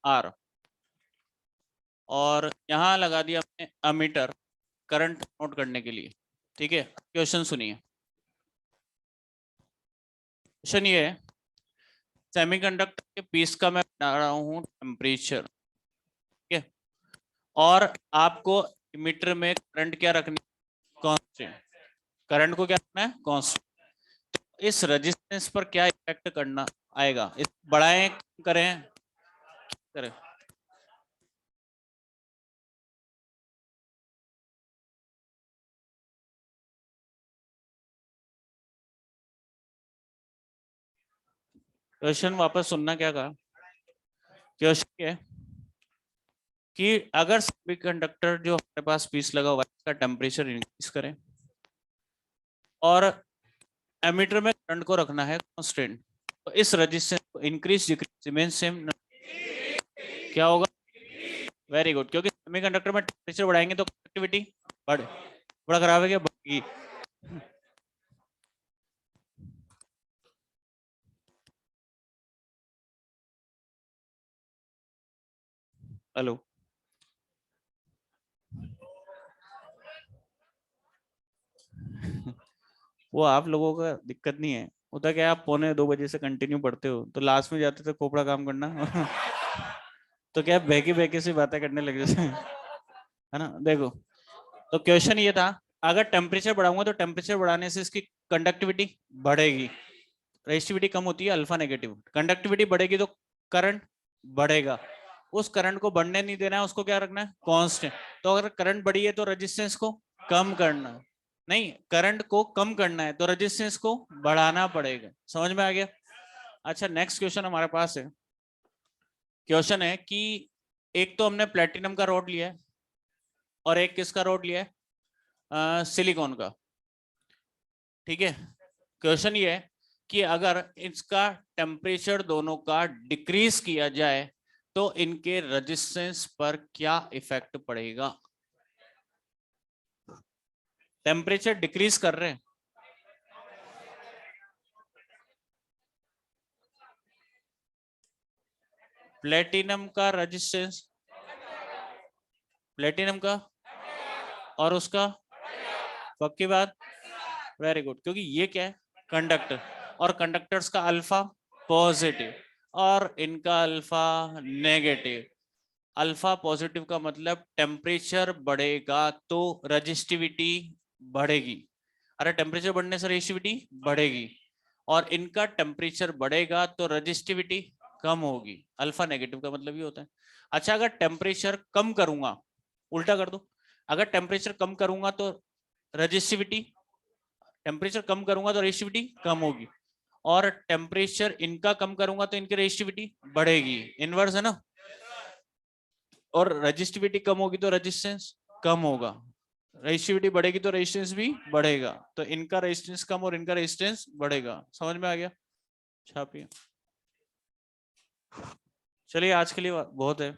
आर, और यहाँ लगा दिया हमने अमीटर करंट नोट करने के लिए, ठीक है। क्वेश्चन सुनिए, क्वेश्चन ये है, सेमीकंडक्टर के पीस का मैं बता रहा हूँ टेम्परेचर, ठीक है, और आपको मीटर में करंट क्या रखनी, कांस्टेंट, करंट को क्या रखना है, कांस्टेंट। तो इस रेजिस्टेंस पर क्या इफेक्ट करना आएगा, इस बढ़ाएं करें करें। क्वेश्चन वापस सुनना, क्या कहा, क्वेश्चन है कि अगर सेमीकंडक्टर जो हमारे पास पीस लगा हुआ है इसका टेम्परेचर इंक्रीज करें और एमीटर में करंट को रखना है कांस्टेंट, तो इस रेजिस्टेंस को इंक्रीज डिक्रीज रिमेन सेम क्या होगा, वेरी गुड, क्योंकि सेमीकंडक्टर में टेम्परेचर बढ़ाएंगे तो कंडक्टिविटी बड़ा खराब है क्या, बढ़ेगी। हेलो, वो आप लोगों का दिक्कत नहीं है, होता क्या है, आप 1:45 से कंटिन्यू पढ़ते हो तो लास्ट में जाते तो खोपड़ा काम करना। तो क्या बहकी बहकी सी बातें करने लग जाते हैं, है ना। देखो, तो क्वेश्चन ये था, अगर टेम्परेचर बढ़ाऊंगा तो टेम्परेचर बढ़ाने से इसकी कंडक्टिविटी बढ़ेगी, रेजिस्टिविटी कम होती है, अल्फा नेगेटिव, कंडक्टिविटी बढ़ेगी तो करंट बढ़ेगा, उस करंट को बढ़ने नहीं देना है, उसको क्या रखना है, कांस्टेंट। तो अगर करंट बढ़ी है तो रेजिस्टेंस को कम करना है, नहीं, करंट को कम करना है तो रेजिस्टेंस को बढ़ाना पड़ेगा। समझ में आ गया? अच्छा, नेक्स्ट क्वेश्चन हमारे पास है, क्वेश्चन है कि एक तो हमने प्लेटिनम का रॉड लिया है और एक किसका रॉड लिया है, सिलिकॉन का, ठीक है। क्वेश्चन ये है कि अगर इसका टेम्परेचर दोनों का डिक्रीज किया जाए तो इनके रेजिस्टेंस पर क्या इफेक्ट पड़ेगा, टेम्परेचर डिक्रीज कर रहे हैं, प्लेटिनम का रेजिस्टेंस, प्लेटिनम का और उसका, पक्की बात, वेरी गुड, क्योंकि ये क्या है, कंडक्टर, और कंडक्टर्स का अल्फा पॉजिटिव और इनका अल्फा नेगेटिव। अल्फा पॉजिटिव का मतलब टेम्परेचर बढ़ेगा तो रेजिस्टिविटी बढ़ेगी, अरे टेम्परेचर बढ़ने से रेजिस्टिविटी बढ़ेगी, और इनका टेम्परेचर बढ़ेगा तो रेजिस्टिविटी कम होगी, अल्फा नेगेटिव का मतलब ये होता है। अच्छा, अगर टेम्परेचर कम करूंगा, उल्टा कर दो, अगर टेम्परेचर कम करूंगा तो रेजिस्टिविटी, टेम्परेचर कम करूंगा तो रेजिस्टिविटी कम होगी, और टेम्परेचर इनका कम करूंगा तो इनकी रेजिस्टिविटी बढ़ेगी, इनवर्स है ना, और रेजिस्टिविटी कम होगी तो रेजिस्टेंस कम होगा, रेजिस्टिविटी बढ़ेगी तो रेजिस्टेंस भी बढ़ेगा, तो इनका रेजिस्टेंस कम और इनका रेजिस्टेंस बढ़ेगा। समझ में आ गया? छापिए, चलिए आज के लिए बहुत है।